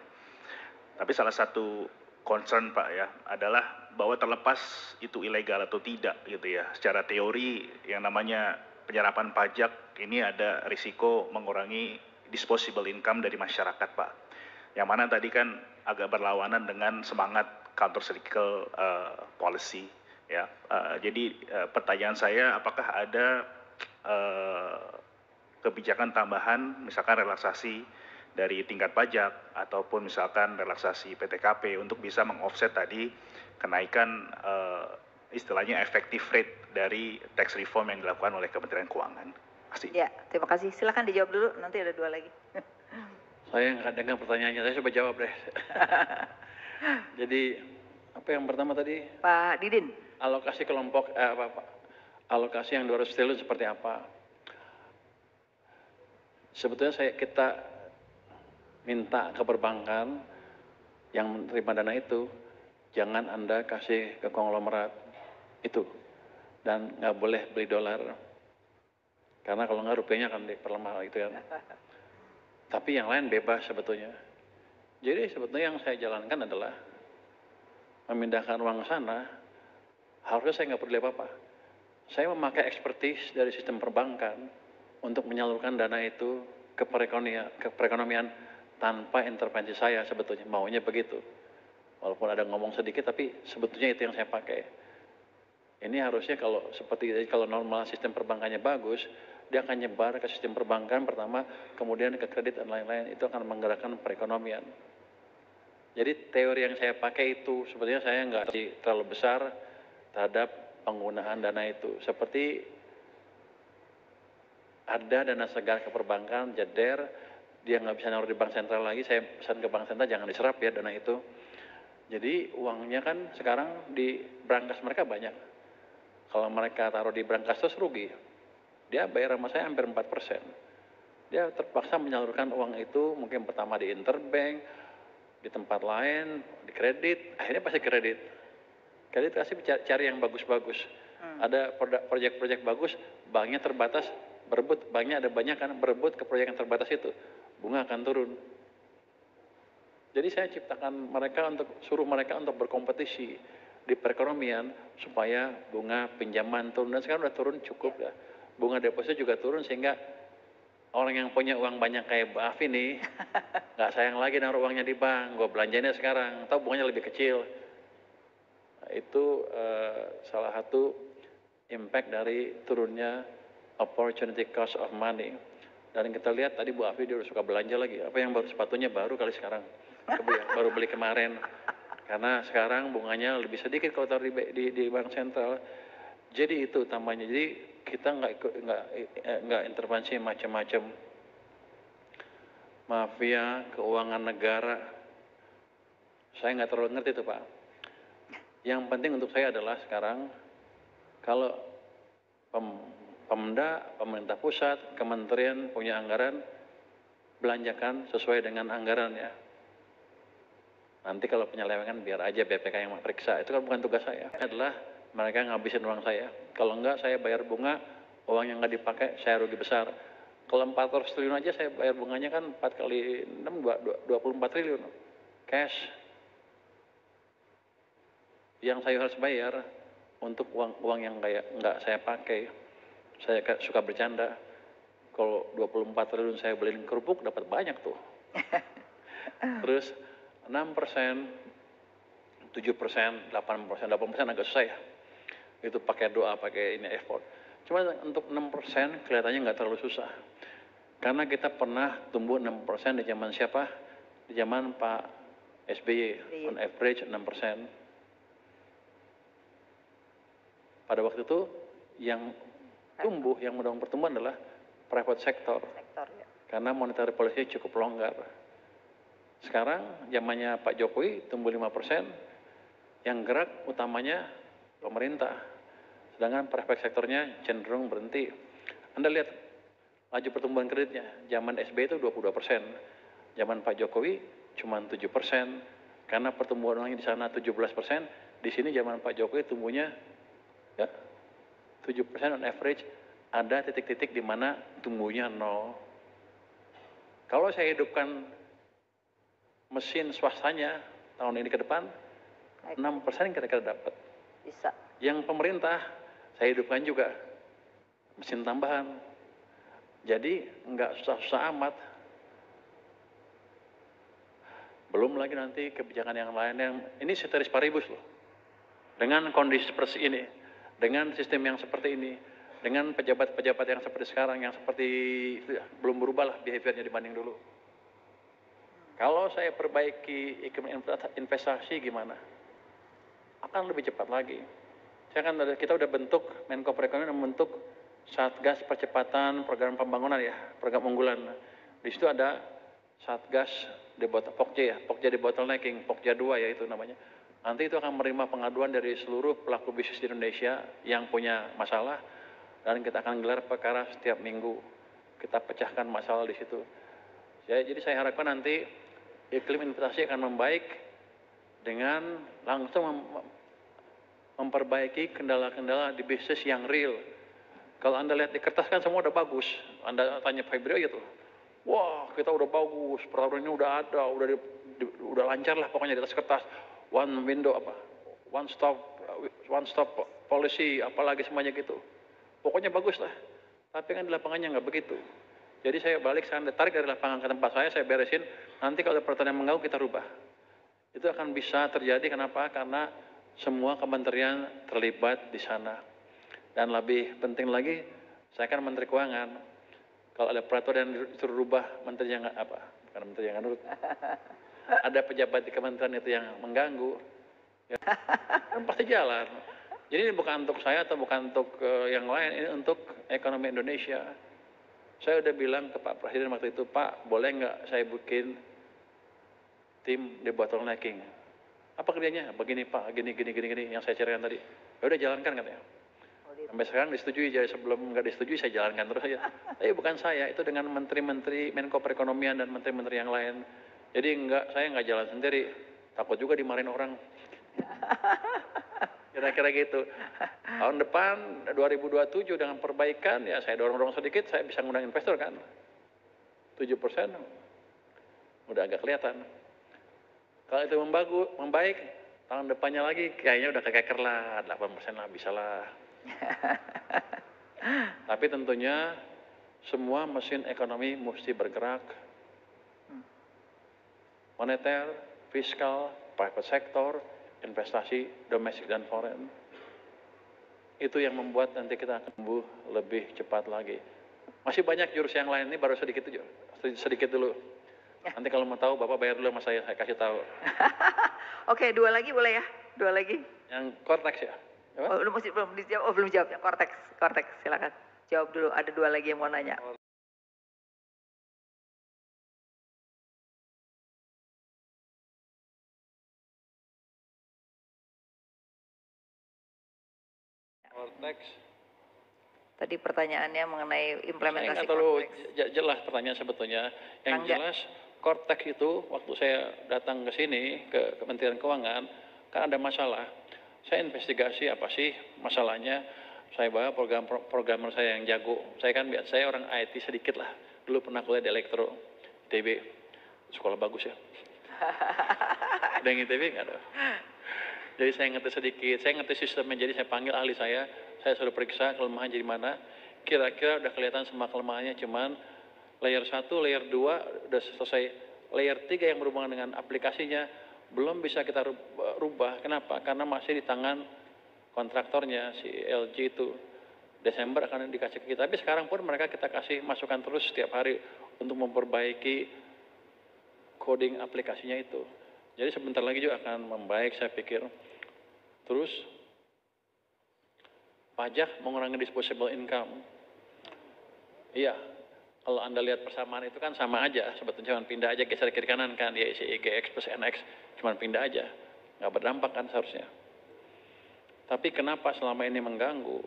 Tapi salah satu concern Pak ya adalah bahwa terlepas itu ilegal atau tidak gitu ya. Secara teori yang namanya penyerapan pajak ini ada risiko mengurangi disposable income dari masyarakat Pak. Yang mana tadi kan agak berlawanan dengan semangat counter cyclical policy ya. Jadi pertanyaan saya apakah ada kebijakan tambahan misalkan relaksasi dari tingkat pajak ataupun misalkan relaksasi PTKP untuk bisa mengoffset tadi kenaikan istilahnya effective rate dari tax reform yang dilakukan oleh Kementerian Keuangan. Masih. Ya, terima kasih. Silakan dijawab dulu, nanti ada 2 lagi. Saya nggak dengar pertanyaannya, saya coba jawab deh. Jadi apa yang pertama tadi? Pak Didin. Alokasi kelompok alokasi yang 200 triliun seperti apa? Sebetulnya kita minta ke perbankan yang menerima dana itu, jangan Anda kasih ke konglomerat itu. Dan nggak boleh beli dolar. Karena kalau nggak rupiahnya akan diperlemah gitu ya. Tapi yang lain bebas sebetulnya. Jadi sebetulnya yang saya jalankan adalah memindahkan uang ke sana, harusnya saya nggak peduli apa-apa. Saya memakai expertise dari sistem perbankan untuk menyalurkan dana itu ke perekonomian tanpa intervensi saya sebetulnya, maunya begitu. Walaupun ada ngomong sedikit, tapi sebetulnya itu yang saya pakai. Ini harusnya kalau normal sistem perbankannya bagus, dia akan nyebar ke sistem perbankan pertama, kemudian ke kredit dan lain-lain. Itu akan menggerakkan perekonomian. Jadi teori yang saya pakai itu, sebetulnya saya nggak terlalu besar terhadap penggunaan dana itu. Seperti ada dana segar ke perbankan, jeder, dia nggak bisa naruh di bank sentral lagi, saya pesan ke bank sentral jangan diserap ya dana itu. Jadi uangnya kan sekarang di brankas mereka banyak. Kalau mereka taruh di brankas terus rugi. Dia bayar sama saya hampir 4%. Dia terpaksa menyalurkan uang itu mungkin pertama di interbank, di tempat lain, di kredit, akhirnya pasti kredit. Kredit pasti cari yang bagus-bagus. Ada proyek-proyek bagus, banknya terbatas, berebut, banknya ada banyak kan, berebut ke proyek yang terbatas itu. Bunga akan turun. Jadi saya ciptakan suruh mereka untuk berkompetisi di perekonomian supaya bunga pinjaman turun. Dan sekarang udah turun cukup ya. Bunga deposito juga turun sehingga orang yang punya uang banyak kayak Mbak Afi nih nggak sayang lagi naruh uangnya di bank. Gue belanjanya sekarang, atau bunganya lebih kecil. Nah, itu salah satu impact dari turunnya opportunity cost of money. Dan kita lihat tadi Bu Afi dia udah suka belanja lagi. Apa yang baru, sepatunya baru kali sekarang. Baru beli kemarin. Karena sekarang bunganya lebih sedikit kalau taruh di bank sentral. Jadi itu utamanya. Jadi kita nggak intervensi macam-macam. Mafia keuangan negara. Saya nggak terlalu ngerti itu Pak. Yang penting untuk saya adalah sekarang kalau Pemda, pemerintah pusat, kementerian punya anggaran, belanjakan sesuai dengan anggarannya. Nanti kalau penyelewengan biar aja BPK yang meriksa, itu kan bukan tugas saya. Adalah mereka ngabisin uang saya. Kalau enggak saya bayar bunga, uang yang nggak dipakai saya rugi besar. Kalau 400 triliun aja saya bayar bunganya kan 4 kali 6, 24 triliun. Cash. Yang saya harus bayar untuk uang yang kayak nggak saya pakai. Saya suka bercanda, kalau 24 triliun saya beliin kerupuk dapat banyak tuh. Terus 6%, 7%, 8% agak susah ya. Itu pakai doa, pakai ini effort. Cuma untuk 6% kelihatannya nggak terlalu susah. Karena kita pernah tumbuh 6% di zaman siapa? Di zaman Pak SBY, on average 6%. Pada waktu itu yang tumbuh, yang mendorong pertumbuhan adalah private sector. Ya. Karena monetary policy cukup longgar. Sekarang zamannya Pak Jokowi tumbuh 5%, yang gerak utamanya pemerintah. Sedangkan private sektornya cenderung berhenti. Anda lihat laju pertumbuhan kreditnya, zaman SBY itu 22%. Zaman Pak Jokowi cuma 7%. Karena pertumbuhan orangnya di sana 17%, di sini zaman Pak Jokowi tumbuhnya ya 7% on average, ada titik-titik di mana tumbuhnya 0. Kalau saya hidupkan mesin swastanya tahun ini ke depan, 6% kira-kira dapat. Bisa. Yang pemerintah, saya hidupkan juga mesin tambahan. Jadi nggak susah-susah amat. Belum lagi nanti kebijakan yang lain yang, ini ceteris paribus loh. Dengan kondisi seperti ini. Dengan sistem yang seperti ini, dengan pejabat-pejabat yang seperti sekarang, yang seperti itu ya, belum berubah lah behaviornya dibanding dulu. Kalau saya perbaiki iklim investasi gimana? Akan lebih cepat lagi. Kita udah bentuk, Menko Perekonomian membentuk Satgas Percepatan Program Pembangunan ya, program unggulan. Di situ ada Satgas Pokja ya, Pokja di bottlenecking, Pokja 2 ya itu namanya. Nanti itu akan menerima pengaduan dari seluruh pelaku bisnis di Indonesia yang punya masalah, dan kita akan gelar perkara setiap minggu. Kita pecahkan masalah di situ. Jadi saya harapkan nanti iklim investasi akan membaik dengan langsung memperbaiki kendala-kendala di bisnis yang real. Kalau Anda lihat di kertas kan semua udah bagus. Anda tanya Febrio aja tuh. Wah, kita udah bagus, peraturan ini udah ada, udah lancar lah pokoknya di atas kertas. One window one stop policy, apalagi semuanya gitu. Pokoknya bagus lah. Tapi kan di lapangannya nggak begitu. Jadi saya balik, saya tarik dari lapangan ke tempat saya beresin. Nanti kalau ada peraturan yang mengganggu kita rubah. Itu akan bisa terjadi. Kenapa? Karena semua kementerian terlibat di sana. Dan lebih penting lagi, saya kan Menteri Keuangan. Kalau ada peraturan yang disuruh rubah, menteri yang bukan menteri yang nurut. Ada pejabat di kementerian itu yang mengganggu, ya, kan pasti jalan. Jadi ini bukan untuk saya atau bukan untuk yang lain, ini untuk ekonomi Indonesia. Saya udah bilang ke Pak Presiden waktu itu, Pak, boleh nggak saya bikin tim di bottlenecking? Apa kerjanya? Begini Pak, gini, yang saya ceritakan tadi. Ya udah jalankan katanya. Sampai sekarang disetujui, jadi sebelum nggak disetujui saya jalankan terus aja. Tapi bukan saya, itu dengan menteri-menteri, Menko Perekonomian dan menteri-menteri yang lain. Jadi saya nggak jalan sendiri, takut juga dimarahin orang. Kira-kira gitu. Tahun depan 2027 dengan perbaikan, ya saya dorong sedikit, saya bisa ngundang investor kan. 7% udah agak kelihatan. Kalau itu membaik, tahun depannya lagi kayaknya udah kekeker lah, 8% lah, bisa lah. Tapi tentunya semua mesin ekonomi mesti bergerak. Moneter, fiskal, private sector, investasi domestik dan foreign. Itu yang membuat nanti kita akan tumbuh lebih cepat lagi. Masih banyak jurus yang lain, ini baru sedikit dulu. Nanti kalau mau tahu Bapak bayar dulu sama saya kasih tahu. Oke, 2 lagi boleh ya? 2 lagi. Yang cortex ya? Apa? Oh, belum dijawab. Oh, belum jawab ya. Cortex, silakan. Jawab dulu. Ada 2 lagi yang mau nanya. Cortex. Tadi pertanyaannya mengenai implementasi Saya nggak terlalu Cortex. jelas pertanyaan sebetulnya. Yang jelas Cortex itu waktu saya datang ke sini ke Kementerian Keuangan kan ada masalah. Saya investigasi apa sih masalahnya. Saya bawa programmer saya yang jago. Saya orang IT sedikit lah. Dulu pernah kuliah di Elektro, ITB, sekolah bagus ya. Ada yang ITB nggak ada? Jadi saya ngerti sedikit, saya ngerti sistemnya, jadi saya panggil ahli saya sudah periksa kelemahan jadi mana, kira-kira udah kelihatan semua kelemahannya, cuman layer 1, layer 2 udah selesai, layer 3 yang berhubungan dengan aplikasinya belum bisa kita rubah. Kenapa? Karena masih di tangan kontraktornya, si LG itu. Desember akan dikasih ke kita, tapi sekarang pun mereka kita kasih masukan terus setiap hari untuk memperbaiki coding aplikasinya itu. Jadi sebentar lagi juga akan membaik saya pikir. Terus pajak mengurangi disposable income. Iya, kalau Anda lihat persamaan itu kan sama aja, sebetulnya cuma pindah aja geser kiri kanan kan, ya GX plus NX, cuma pindah aja, nggak berdampak kan seharusnya. Tapi kenapa selama ini mengganggu?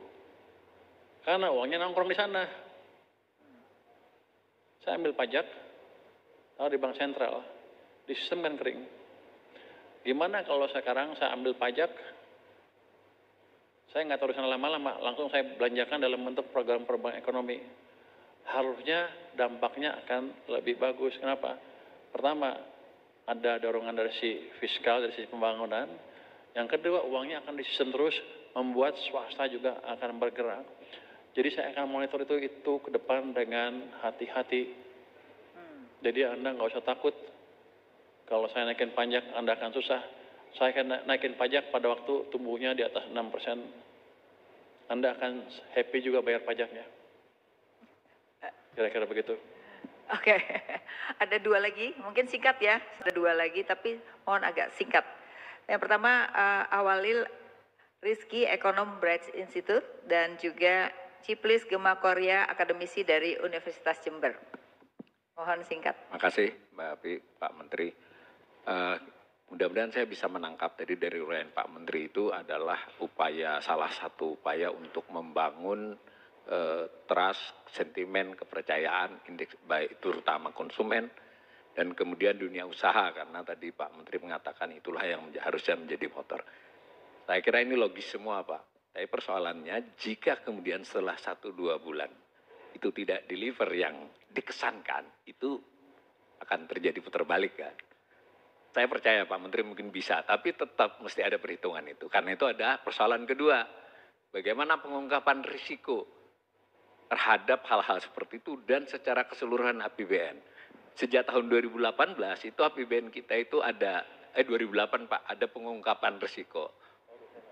Karena uangnya nongkrong di sana. Saya ambil pajak, taruh di bank sentral, di sistem kan kering. Gimana kalau sekarang saya ambil pajak, saya nggak taruh sana lama-lama, langsung saya belanjakan dalam bentuk program-program ekonomi. Harusnya dampaknya akan lebih bagus. Kenapa? Pertama, ada dorongan dari sisi fiskal, dari sisi pembangunan. Yang kedua, uangnya akan disisen terus, membuat swasta juga akan bergerak. Jadi saya akan monitor itu ke depan dengan hati-hati. Jadi Anda nggak usah takut. Kalau saya naikin pajak, Anda akan susah. Saya akan naikin pajak pada waktu tumbuhnya di atas 6%. Anda akan happy juga bayar pajaknya. Kira-kira begitu. Oke, ada 2 lagi, mungkin singkat ya. Ada 2 lagi, tapi mohon agak singkat. Yang pertama, Awalil Rizky, Ekonom Bright Institute, dan juga Ciplis Gema Korea, akademisi dari Universitas Jember. Mohon singkat. Makasih Mbak Api, Pak Menteri. Mudah-mudahan saya bisa menangkap tadi dari uraian Pak Menteri itu adalah salah satu upaya untuk membangun trust, sentimen, kepercayaan, indeks baik terutama konsumen dan kemudian dunia usaha, karena tadi Pak Menteri mengatakan itulah yang harusnya menjadi motor. Saya kira ini logis semua Pak, tapi persoalannya jika kemudian setelah 1-2 bulan itu tidak deliver yang dikesankan, itu akan terjadi putar balik kan. Saya percaya Pak Menteri mungkin bisa, tapi tetap mesti ada perhitungan itu. Karena itu ada persoalan kedua, bagaimana pengungkapan risiko terhadap hal-hal seperti itu dan secara keseluruhan APBN. Sejak tahun 2018 itu APBN kita itu ada, 2008 Pak, ada pengungkapan risiko.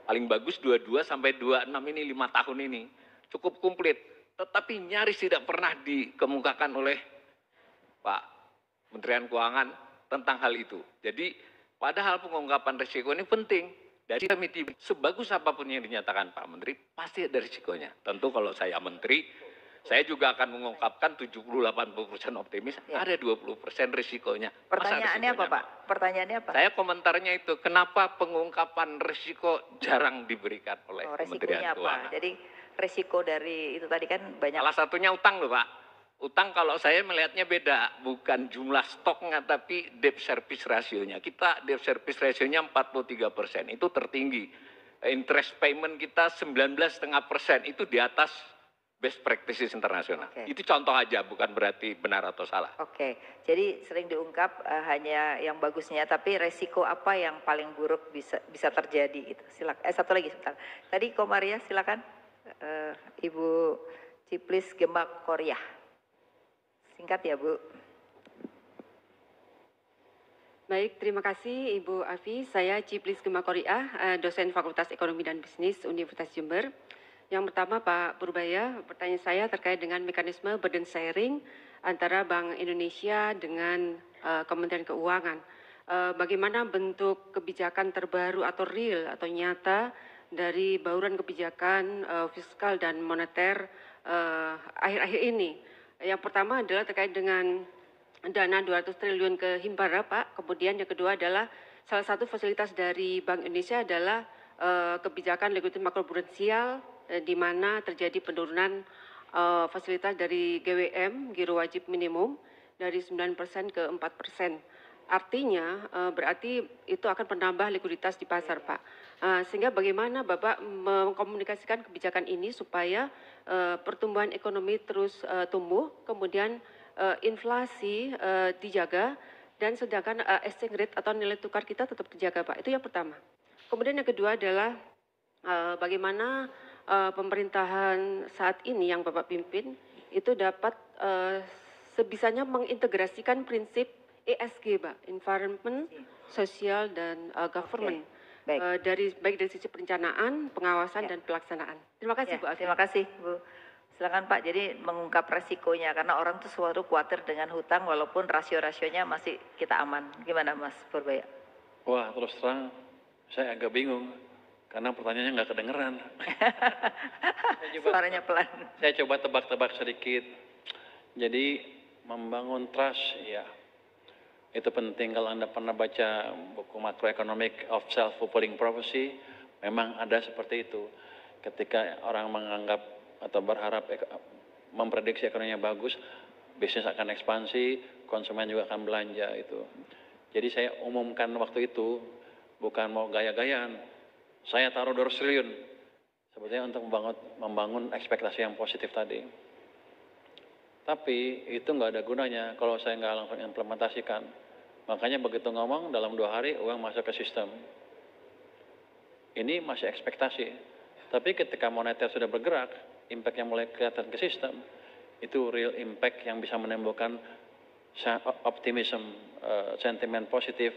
Paling bagus 22 sampai 26 ini 5 tahun ini, cukup komplit. Tetapi nyaris tidak pernah dikemukakan oleh Pak Kementerian Keuangan tentang hal itu. Jadi padahal pengungkapan risiko ini penting. Dari komite sebagus apapun yang dinyatakan Pak Menteri, pasti ada risikonya. Tentu kalau saya Menteri, saya juga akan mengungkapkan 70-80% optimis, ya. Ada 20% risikonya. Pertanyaannya apa Pak? Pertanyaannya apa? Saya komentarnya itu, kenapa pengungkapan risiko jarang diberikan oleh Kementerian Keuangan? Apa? Jadi risiko dari itu tadi kan banyak. Salah satunya utang loh Pak. Utang kalau saya melihatnya beda, bukan jumlah stoknya tapi debt service ratio-nya. Kita debt service ratio-nya 43%, itu tertinggi. Interest payment kita 19,5%, itu di atas best practices internasional. Okay. Itu contoh aja, bukan berarti benar atau salah. Oke, jadi sering diungkap hanya yang bagusnya, tapi resiko apa yang paling buruk bisa terjadi gitu. Silakan. Satu lagi sebentar. Tadi Komaria silakan, Ibu Ciplis Gema Korea. Singkat ya Bu. Baik, terima kasih Ibu Afi. Saya Ciplis Gema Korea, dosen Fakultas Ekonomi dan Bisnis Universitas Jember. Yang pertama Pak Purbaya, pertanyaan saya terkait dengan mekanisme burden sharing antara Bank Indonesia dengan Kementerian Keuangan. Bagaimana bentuk kebijakan terbaru atau real atau nyata dari bauran kebijakan fiskal dan moneter akhir-akhir ini? Yang pertama adalah terkait dengan dana 200 triliun ke Himbara Pak. Kemudian yang kedua adalah salah satu fasilitas dari Bank Indonesia adalah kebijakan likuiditas makroprudensial di mana terjadi penurunan fasilitas dari GWM, giro wajib minimum, dari 9% ke 4%. Artinya berarti itu akan menambah likuiditas di pasar, Pak. Sehingga bagaimana Bapak mengkomunikasikan kebijakan ini supaya pertumbuhan ekonomi terus tumbuh, kemudian inflasi dijaga, dan sedangkan exchange rate atau nilai tukar kita tetap terjaga, Pak. Itu yang pertama. Kemudian yang kedua adalah bagaimana pemerintahan saat ini yang Bapak pimpin itu dapat sebisanya mengintegrasikan prinsip ESG, Pak, Environment, Social, dan Government. Baik dari sisi perencanaan, pengawasan, dan pelaksanaan. Terima kasih, Bu Afi. Terima kasih, Bu. Silakan Pak, jadi mengungkap resikonya, karena orang tuh selalu khawatir dengan hutang walaupun rasio-rasionya masih kita aman. Gimana Mas Purbaya? Wah, terus terang saya agak bingung karena pertanyaannya nggak kedengeran. Suaranya pelan. Saya coba tebak-tebak sedikit. Jadi membangun trust, ya itu penting. Kalau Anda pernah baca buku Macroeconomic of Self-Fulfilling Prophecy, memang ada seperti itu. Ketika orang menganggap atau berharap memprediksi ekonominya bagus, bisnis akan ekspansi, konsumen juga akan belanja itu. Jadi saya umumkan waktu itu, bukan mau gaya-gayaan, saya taruh 200 triliun sebetulnya untuk membangun ekspektasi yang positif tadi. Tapi itu nggak ada gunanya kalau saya nggak langsung implementasikan. Makanya begitu ngomong, dalam 2 hari uang masuk ke sistem. Ini masih ekspektasi. Tapi ketika moneter sudah bergerak, impact yang mulai kelihatan ke sistem, itu real impact yang bisa menimbulkan optimism, sentimen positif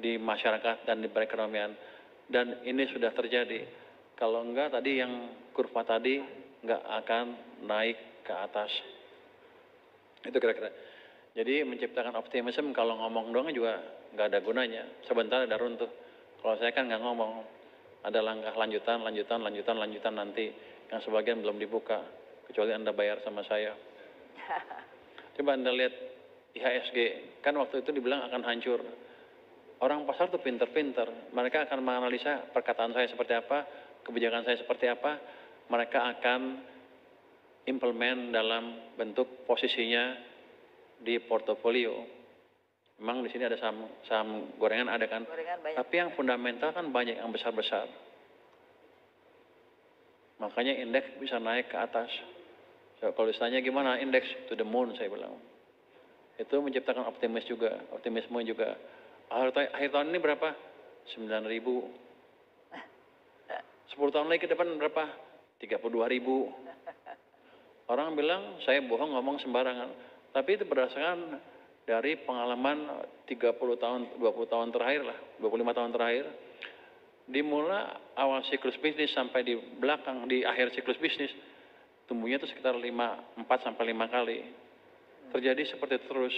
di masyarakat dan di perekonomian. Dan ini sudah terjadi. Kalau enggak tadi yang kurva tadi enggak akan naik ke atas. Itu kira-kira. Jadi menciptakan optimism kalau ngomong doang juga enggak ada gunanya. Sebentar ada runtuh. Kalau saya kan enggak ngomong. Ada langkah lanjutan nanti yang sebagian belum dibuka. Kecuali Anda bayar sama saya. Coba Anda lihat IHSG. Kan waktu itu dibilang akan hancur. Orang pasar tuh pinter-pinter. Mereka akan menganalisa perkataan saya seperti apa, kebijakan saya seperti apa. Mereka akan implement dalam bentuk posisinya di portofolio. Memang di sini ada saham gorengan ada kan. Tapi yang fundamental kan banyak yang besar-besar. Makanya indeks bisa naik ke atas. So, kalau ditanya gimana indeks to the moon saya bilang. Itu menciptakan optimisme juga. Akhir tahun ini berapa? 9.000. 10 tahun lagi ke depan berapa? 32.000. Orang bilang saya bohong ngomong sembarangan. Tapi itu berdasarkan dari pengalaman 30 tahun, 20 tahun terakhir lah, 25 tahun terakhir. Dimulai awal siklus bisnis sampai di belakang, di akhir siklus bisnis, tumbuhnya itu sekitar 4 sampai 5 kali. Terjadi seperti itu terus.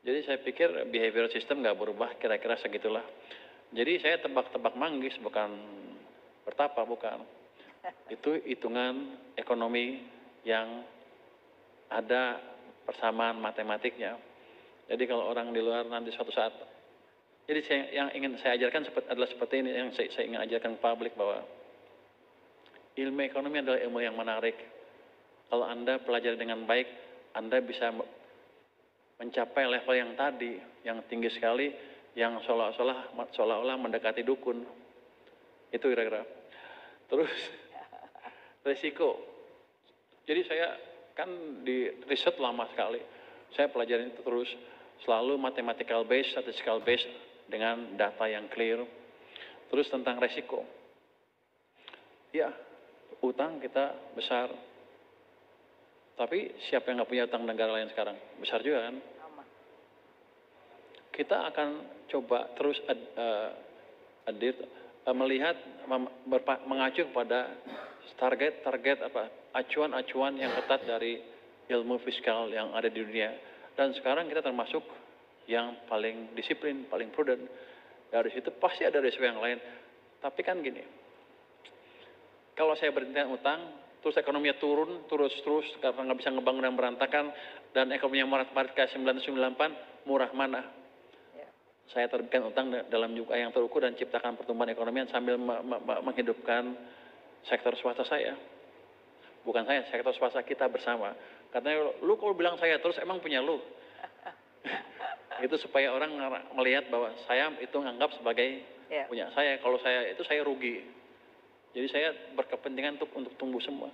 Jadi saya pikir behavioral system nggak berubah, kira-kira segitulah. Jadi saya tebak-tebak manggis, bukan bertapa, bukan. Itu hitungan ekonomi yang ada persamaan matematiknya. Jadi kalau orang di luar nanti suatu saat, jadi yang ingin saya ajarkan adalah seperti ini, yang saya ingin ajarkan ke publik bahwa ilmu ekonomi adalah ilmu yang menarik. Kalau Anda pelajari dengan baik, Anda bisa mencapai level yang tadi, yang tinggi sekali, yang seolah-olah mendekati dukun. Itu kira-kira. Terus risiko. Jadi saya kan di riset lama sekali. Saya pelajarin itu terus, selalu mathematical based, statistical based dengan data yang clear. Terus tentang risiko. Ya, utang kita besar. Tapi siapa yang nggak punya utang negara lain sekarang? Besar juga kan? Kita akan coba terus melihat mengacu kepada target acuan-acuan yang ketat dari ilmu fiskal yang ada di dunia. Dan sekarang kita termasuk yang paling disiplin, paling prudent. Dari situ pasti ada risiko yang lain. Tapi kan gini, kalau saya berhenti utang, terus ekonominya turun terus karena nggak bisa ngebangun yang berantakan, dan ekonominya marat-marit kayak 1998, murah mana? Saya terbitkan utang dalam jumlah yang terukur dan ciptakan pertumbuhan ekonomi sambil menghidupkan sektor swasta saya. Bukan saya, sektor swasta kita bersama. Karena lu kalau bilang saya terus emang punya lu. Itu supaya orang melihat bahwa saya itu nganggap sebagai punya saya. Kalau saya itu saya rugi. Jadi saya berkepentingan untuk tumbuh semua.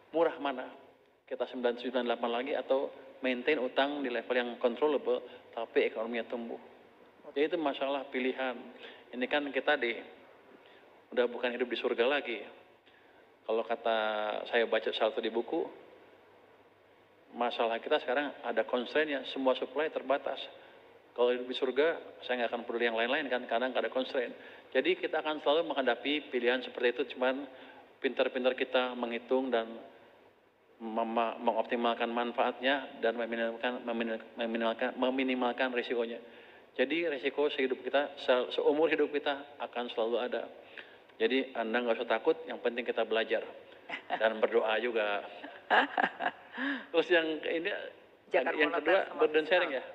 Murah mana? Kita 998 lagi atau maintain utang di level yang controllable tapi ekonominya tumbuh. Jadi itu masalah pilihan. Ini kan kita udah bukan hidup di surga lagi. Kalau kata saya baca satu di buku, masalah kita sekarang ada constraint-nya, semua supply terbatas. Kalau hidup di surga, saya nggak akan peduli yang lain-lain kan, karena nggak ada constraint. Jadi kita akan selalu menghadapi pilihan seperti itu, cuman pintar-pintar kita menghitung dan mengoptimalkan manfaatnya dan meminimalkan risikonya. Jadi risiko seumur hidup kita akan selalu ada. Jadi Anda nggak usah takut, yang penting kita belajar dan berdoa juga. Terus yang kedua burden sharing ya.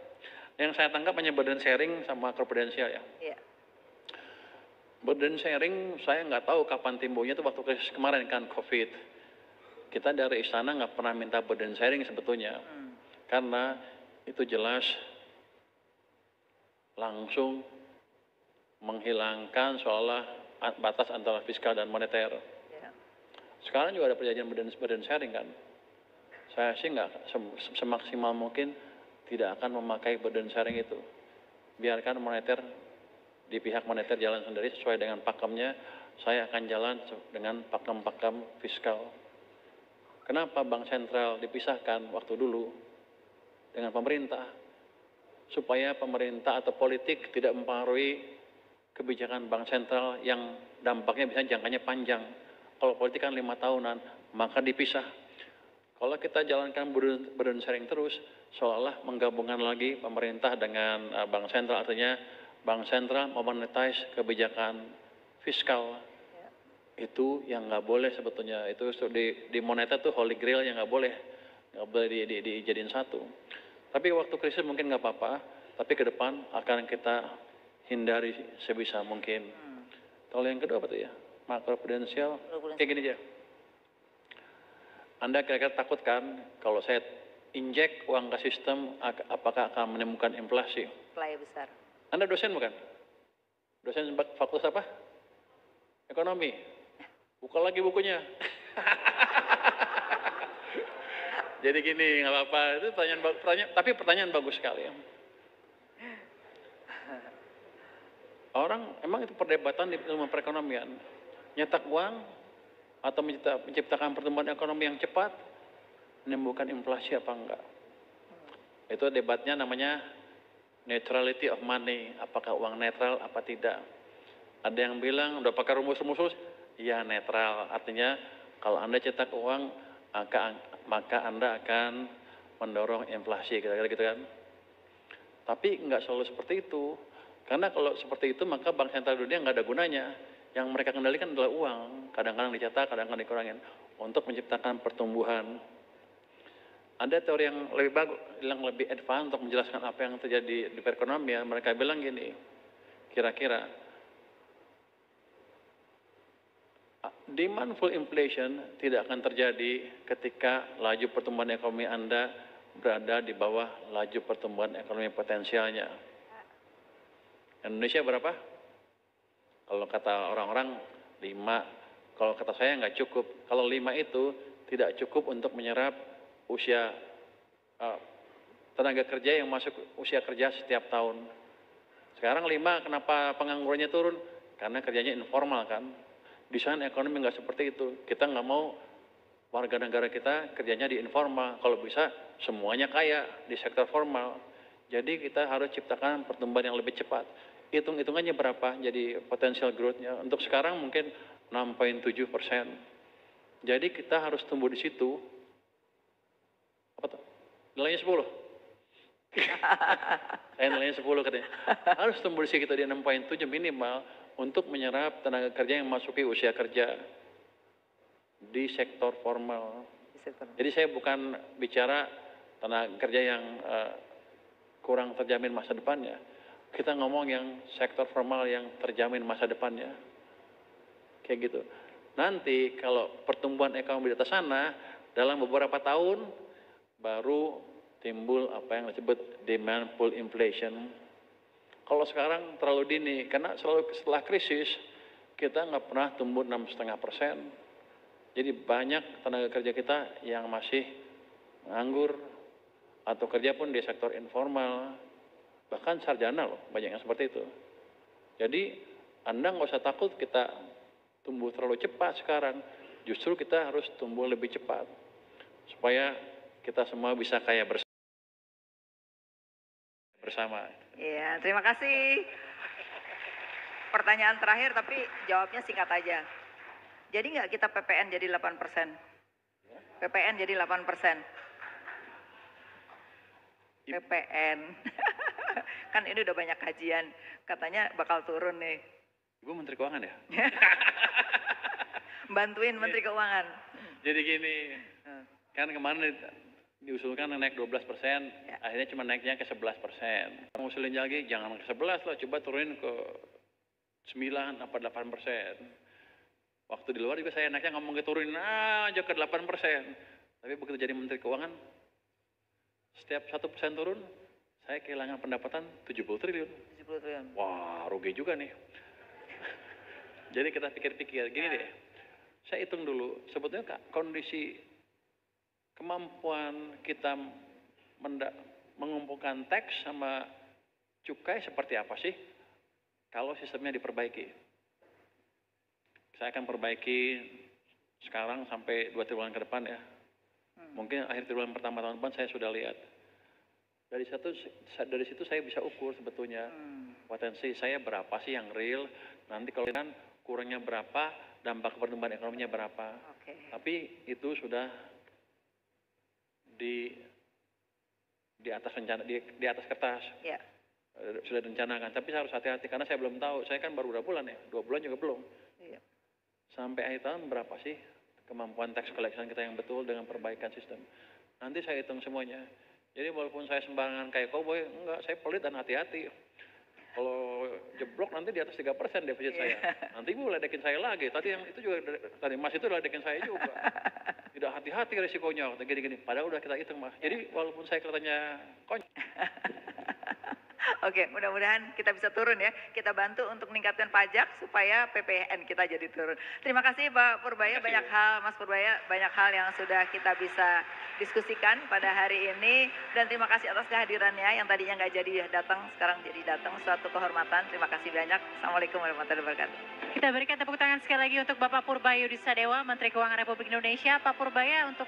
Yang saya tangkap hanya burden sharing sama prudensial ya. Burden sharing saya nggak tahu kapan timbulnya, itu waktu krisis kemarin kan COVID. Kita dari istana nggak pernah minta burden sharing sebetulnya, karena itu jelas langsung menghilangkan seolah batas antara fiskal dan moneter. Sekarang juga ada perjanjian burden sharing kan. Saya sih nggak semaksimal mungkin tidak akan memakai burden sharing itu. Biarkan moneter di pihak moneter jalan sendiri sesuai dengan pakemnya. Saya akan jalan dengan pakem-pakem fiskal. Kenapa Bank Sentral dipisahkan waktu dulu dengan pemerintah? Supaya pemerintah atau politik tidak mempengaruhi kebijakan Bank Sentral yang dampaknya bisa jangkanya panjang. Kalau politik kan 5 tahunan, maka dipisah. Kalau kita jalankan burden sharing terus, seolah menggabungkan lagi pemerintah dengan Bank Sentral, artinya Bank Sentral memonetize kebijakan fiskal. Itu yang nggak boleh sebetulnya. Itu di moneter tuh holy grail yang nggak boleh dijadiin satu. Tapi waktu krisis mungkin nggak apa-apa, tapi ke depan akan kita hindari sebisa mungkin. Kalau yang kedua apa tuh ya? Makroprudensial, kayak gini aja. Anda kira-kira takut kan kalau saya injek uang ke sistem, apakah akan menimbulkan inflasi? Inflasi besar. Anda dosen bukan? Dosen fakultas apa? Ekonomi. Buka lagi bukunya. Jadi gini, nggak apa-apa. Itu tapi pertanyaan bagus sekali. Orang, emang itu perdebatan di ilmu perekonomian. Nyetak uang atau menciptakan pertumbuhan ekonomi yang cepat, menimbulkan inflasi apa enggak. Itu debatnya namanya neutrality of money. Apakah uang netral apa tidak. Ada yang bilang, udah pakai rumus-rumus, ya netral. Artinya, kalau Anda cetak uang, maka Anda akan mendorong inflasi, kira-kira gitu kan. Tapi nggak selalu seperti itu. Karena kalau seperti itu, maka Bank Sentral Dunia nggak ada gunanya. Yang mereka kendalikan adalah uang. Kadang-kadang dicetak, kadang-kadang dikurangin. Untuk menciptakan pertumbuhan. Ada teori yang lebih bagus, yang lebih advance untuk menjelaskan apa yang terjadi di perekonomian. Mereka bilang gini, kira-kira demand full inflation tidak akan terjadi ketika laju pertumbuhan ekonomi Anda berada di bawah laju pertumbuhan ekonomi potensialnya. Indonesia berapa? Kalau kata orang-orang 5, kalau kata saya nggak cukup. Kalau 5 itu tidak cukup untuk menyerap usia tenaga kerja yang masuk usia kerja setiap tahun. Sekarang 5, kenapa penganggurannya turun? Karena kerjanya informal kan. Desain ekonomi nggak seperti itu. Kita nggak mau warga negara kita kerjanya di informal. Kalau bisa semuanya kaya di sektor formal. Jadi kita harus ciptakan pertumbuhan yang lebih cepat. hitung-hitungannya berapa jadi potensial growth-nya. Untuk sekarang mungkin 6,7%. Jadi kita harus tumbuh di situ. Apa tuh? Nilainya 10. Saya nilainya 10 katanya. Harus tumbuh di sekitar di 6,7 minimal untuk menyerap tenaga kerja yang memasuki usia kerja di sektor formal. Jadi saya bukan bicara tenaga kerja yang kurang terjamin masa depannya. Kita ngomong yang sektor formal yang terjamin masa depannya. Kayak gitu. Nanti kalau pertumbuhan ekonomi di atas sana, dalam beberapa tahun baru timbul apa yang disebut demand pull inflation. Kalau sekarang terlalu dini, karena selalu setelah krisis, kita nggak pernah tumbuh 6,5%. Jadi banyak tenaga kerja kita yang masih nganggur, atau kerja pun di sektor informal, bahkan sarjana loh, banyak yang seperti itu. Jadi Anda nggak usah takut kita tumbuh terlalu cepat sekarang, justru kita harus tumbuh lebih cepat, supaya kita semua bisa kaya bersama. Iya, terima kasih. Pertanyaan terakhir tapi jawabnya singkat aja. Jadi nggak kita PPN jadi 8%? PPN jadi 8%. PPN. Kan ini udah banyak kajian, katanya bakal turun nih. Ibu Menteri Keuangan ya? Bantuin Menteri Keuangan. Jadi gini, kan kemarin diusulkan naik 12%, akhirnya cuma naiknya ke 11%. Ngusulin lagi, jangan ke 11 loh, coba turunin ke 9 apa 8%. Waktu di luar juga saya naiknya ngomong ke turunin aja ke 8%. Tapi begitu jadi Menteri Keuangan, setiap 1% turun, saya kehilangan pendapatan 70 triliun. 70 triliun. Wah, rugi juga nih. Jadi kita pikir-pikir, gini deh. Saya hitung dulu, sebetulnya kondisi kemampuan kita mengumpulkan teks sama cukai seperti apa sih kalau sistemnya diperbaiki. Saya akan perbaiki sekarang sampai 2 triwulan ke depan ya. Mungkin akhir triwulan pertama tahun depan saya sudah lihat. Dari situ saya bisa ukur sebetulnya potensi saya berapa sih yang real. Nanti kalau kan kurangnya berapa, dampak pertumbuhan ekonominya berapa. Tapi itu sudah di atas rencana, di atas kertas. Ya. Sudah direncanakan. Tapi saya harus hati-hati karena saya belum tahu. Saya kan baru 2 bulan ya, 2 bulan juga belum. Iya. Sampai akhir tahun berapa sih kemampuan tax collection kita yang betul dengan perbaikan sistem. Nanti saya hitung semuanya. Jadi walaupun saya sembarangan kayak cowboy, enggak, saya pelit dan hati-hati. Kalau jeblok nanti di atas 3% defisit saya. Nanti ibu ledekin saya lagi. Tadi yang itu juga, tadi Mas itu ledekin saya juga. Tidak hati-hati risikonya, gini-gini. Padahal udah kita hitung Mas. Jadi walaupun saya kelihatannya konyol. Oke, mudah-mudahan kita bisa turun ya. Kita bantu untuk meningkatkan pajak supaya PPN kita jadi turun. Terima kasih Pak Purbaya, banyak hal, Mas Purbaya, banyak hal yang sudah kita bisa diskusikan pada hari ini. Dan terima kasih atas kehadirannya yang tadinya nggak jadi datang, sekarang jadi datang. Suatu kehormatan, terima kasih banyak. Assalamualaikum warahmatullahi wabarakatuh. Kita berikan tepuk tangan sekali lagi untuk Bapak Purbaya Yudhisadewa, Menteri Keuangan Republik Indonesia. Pak Purbaya untuk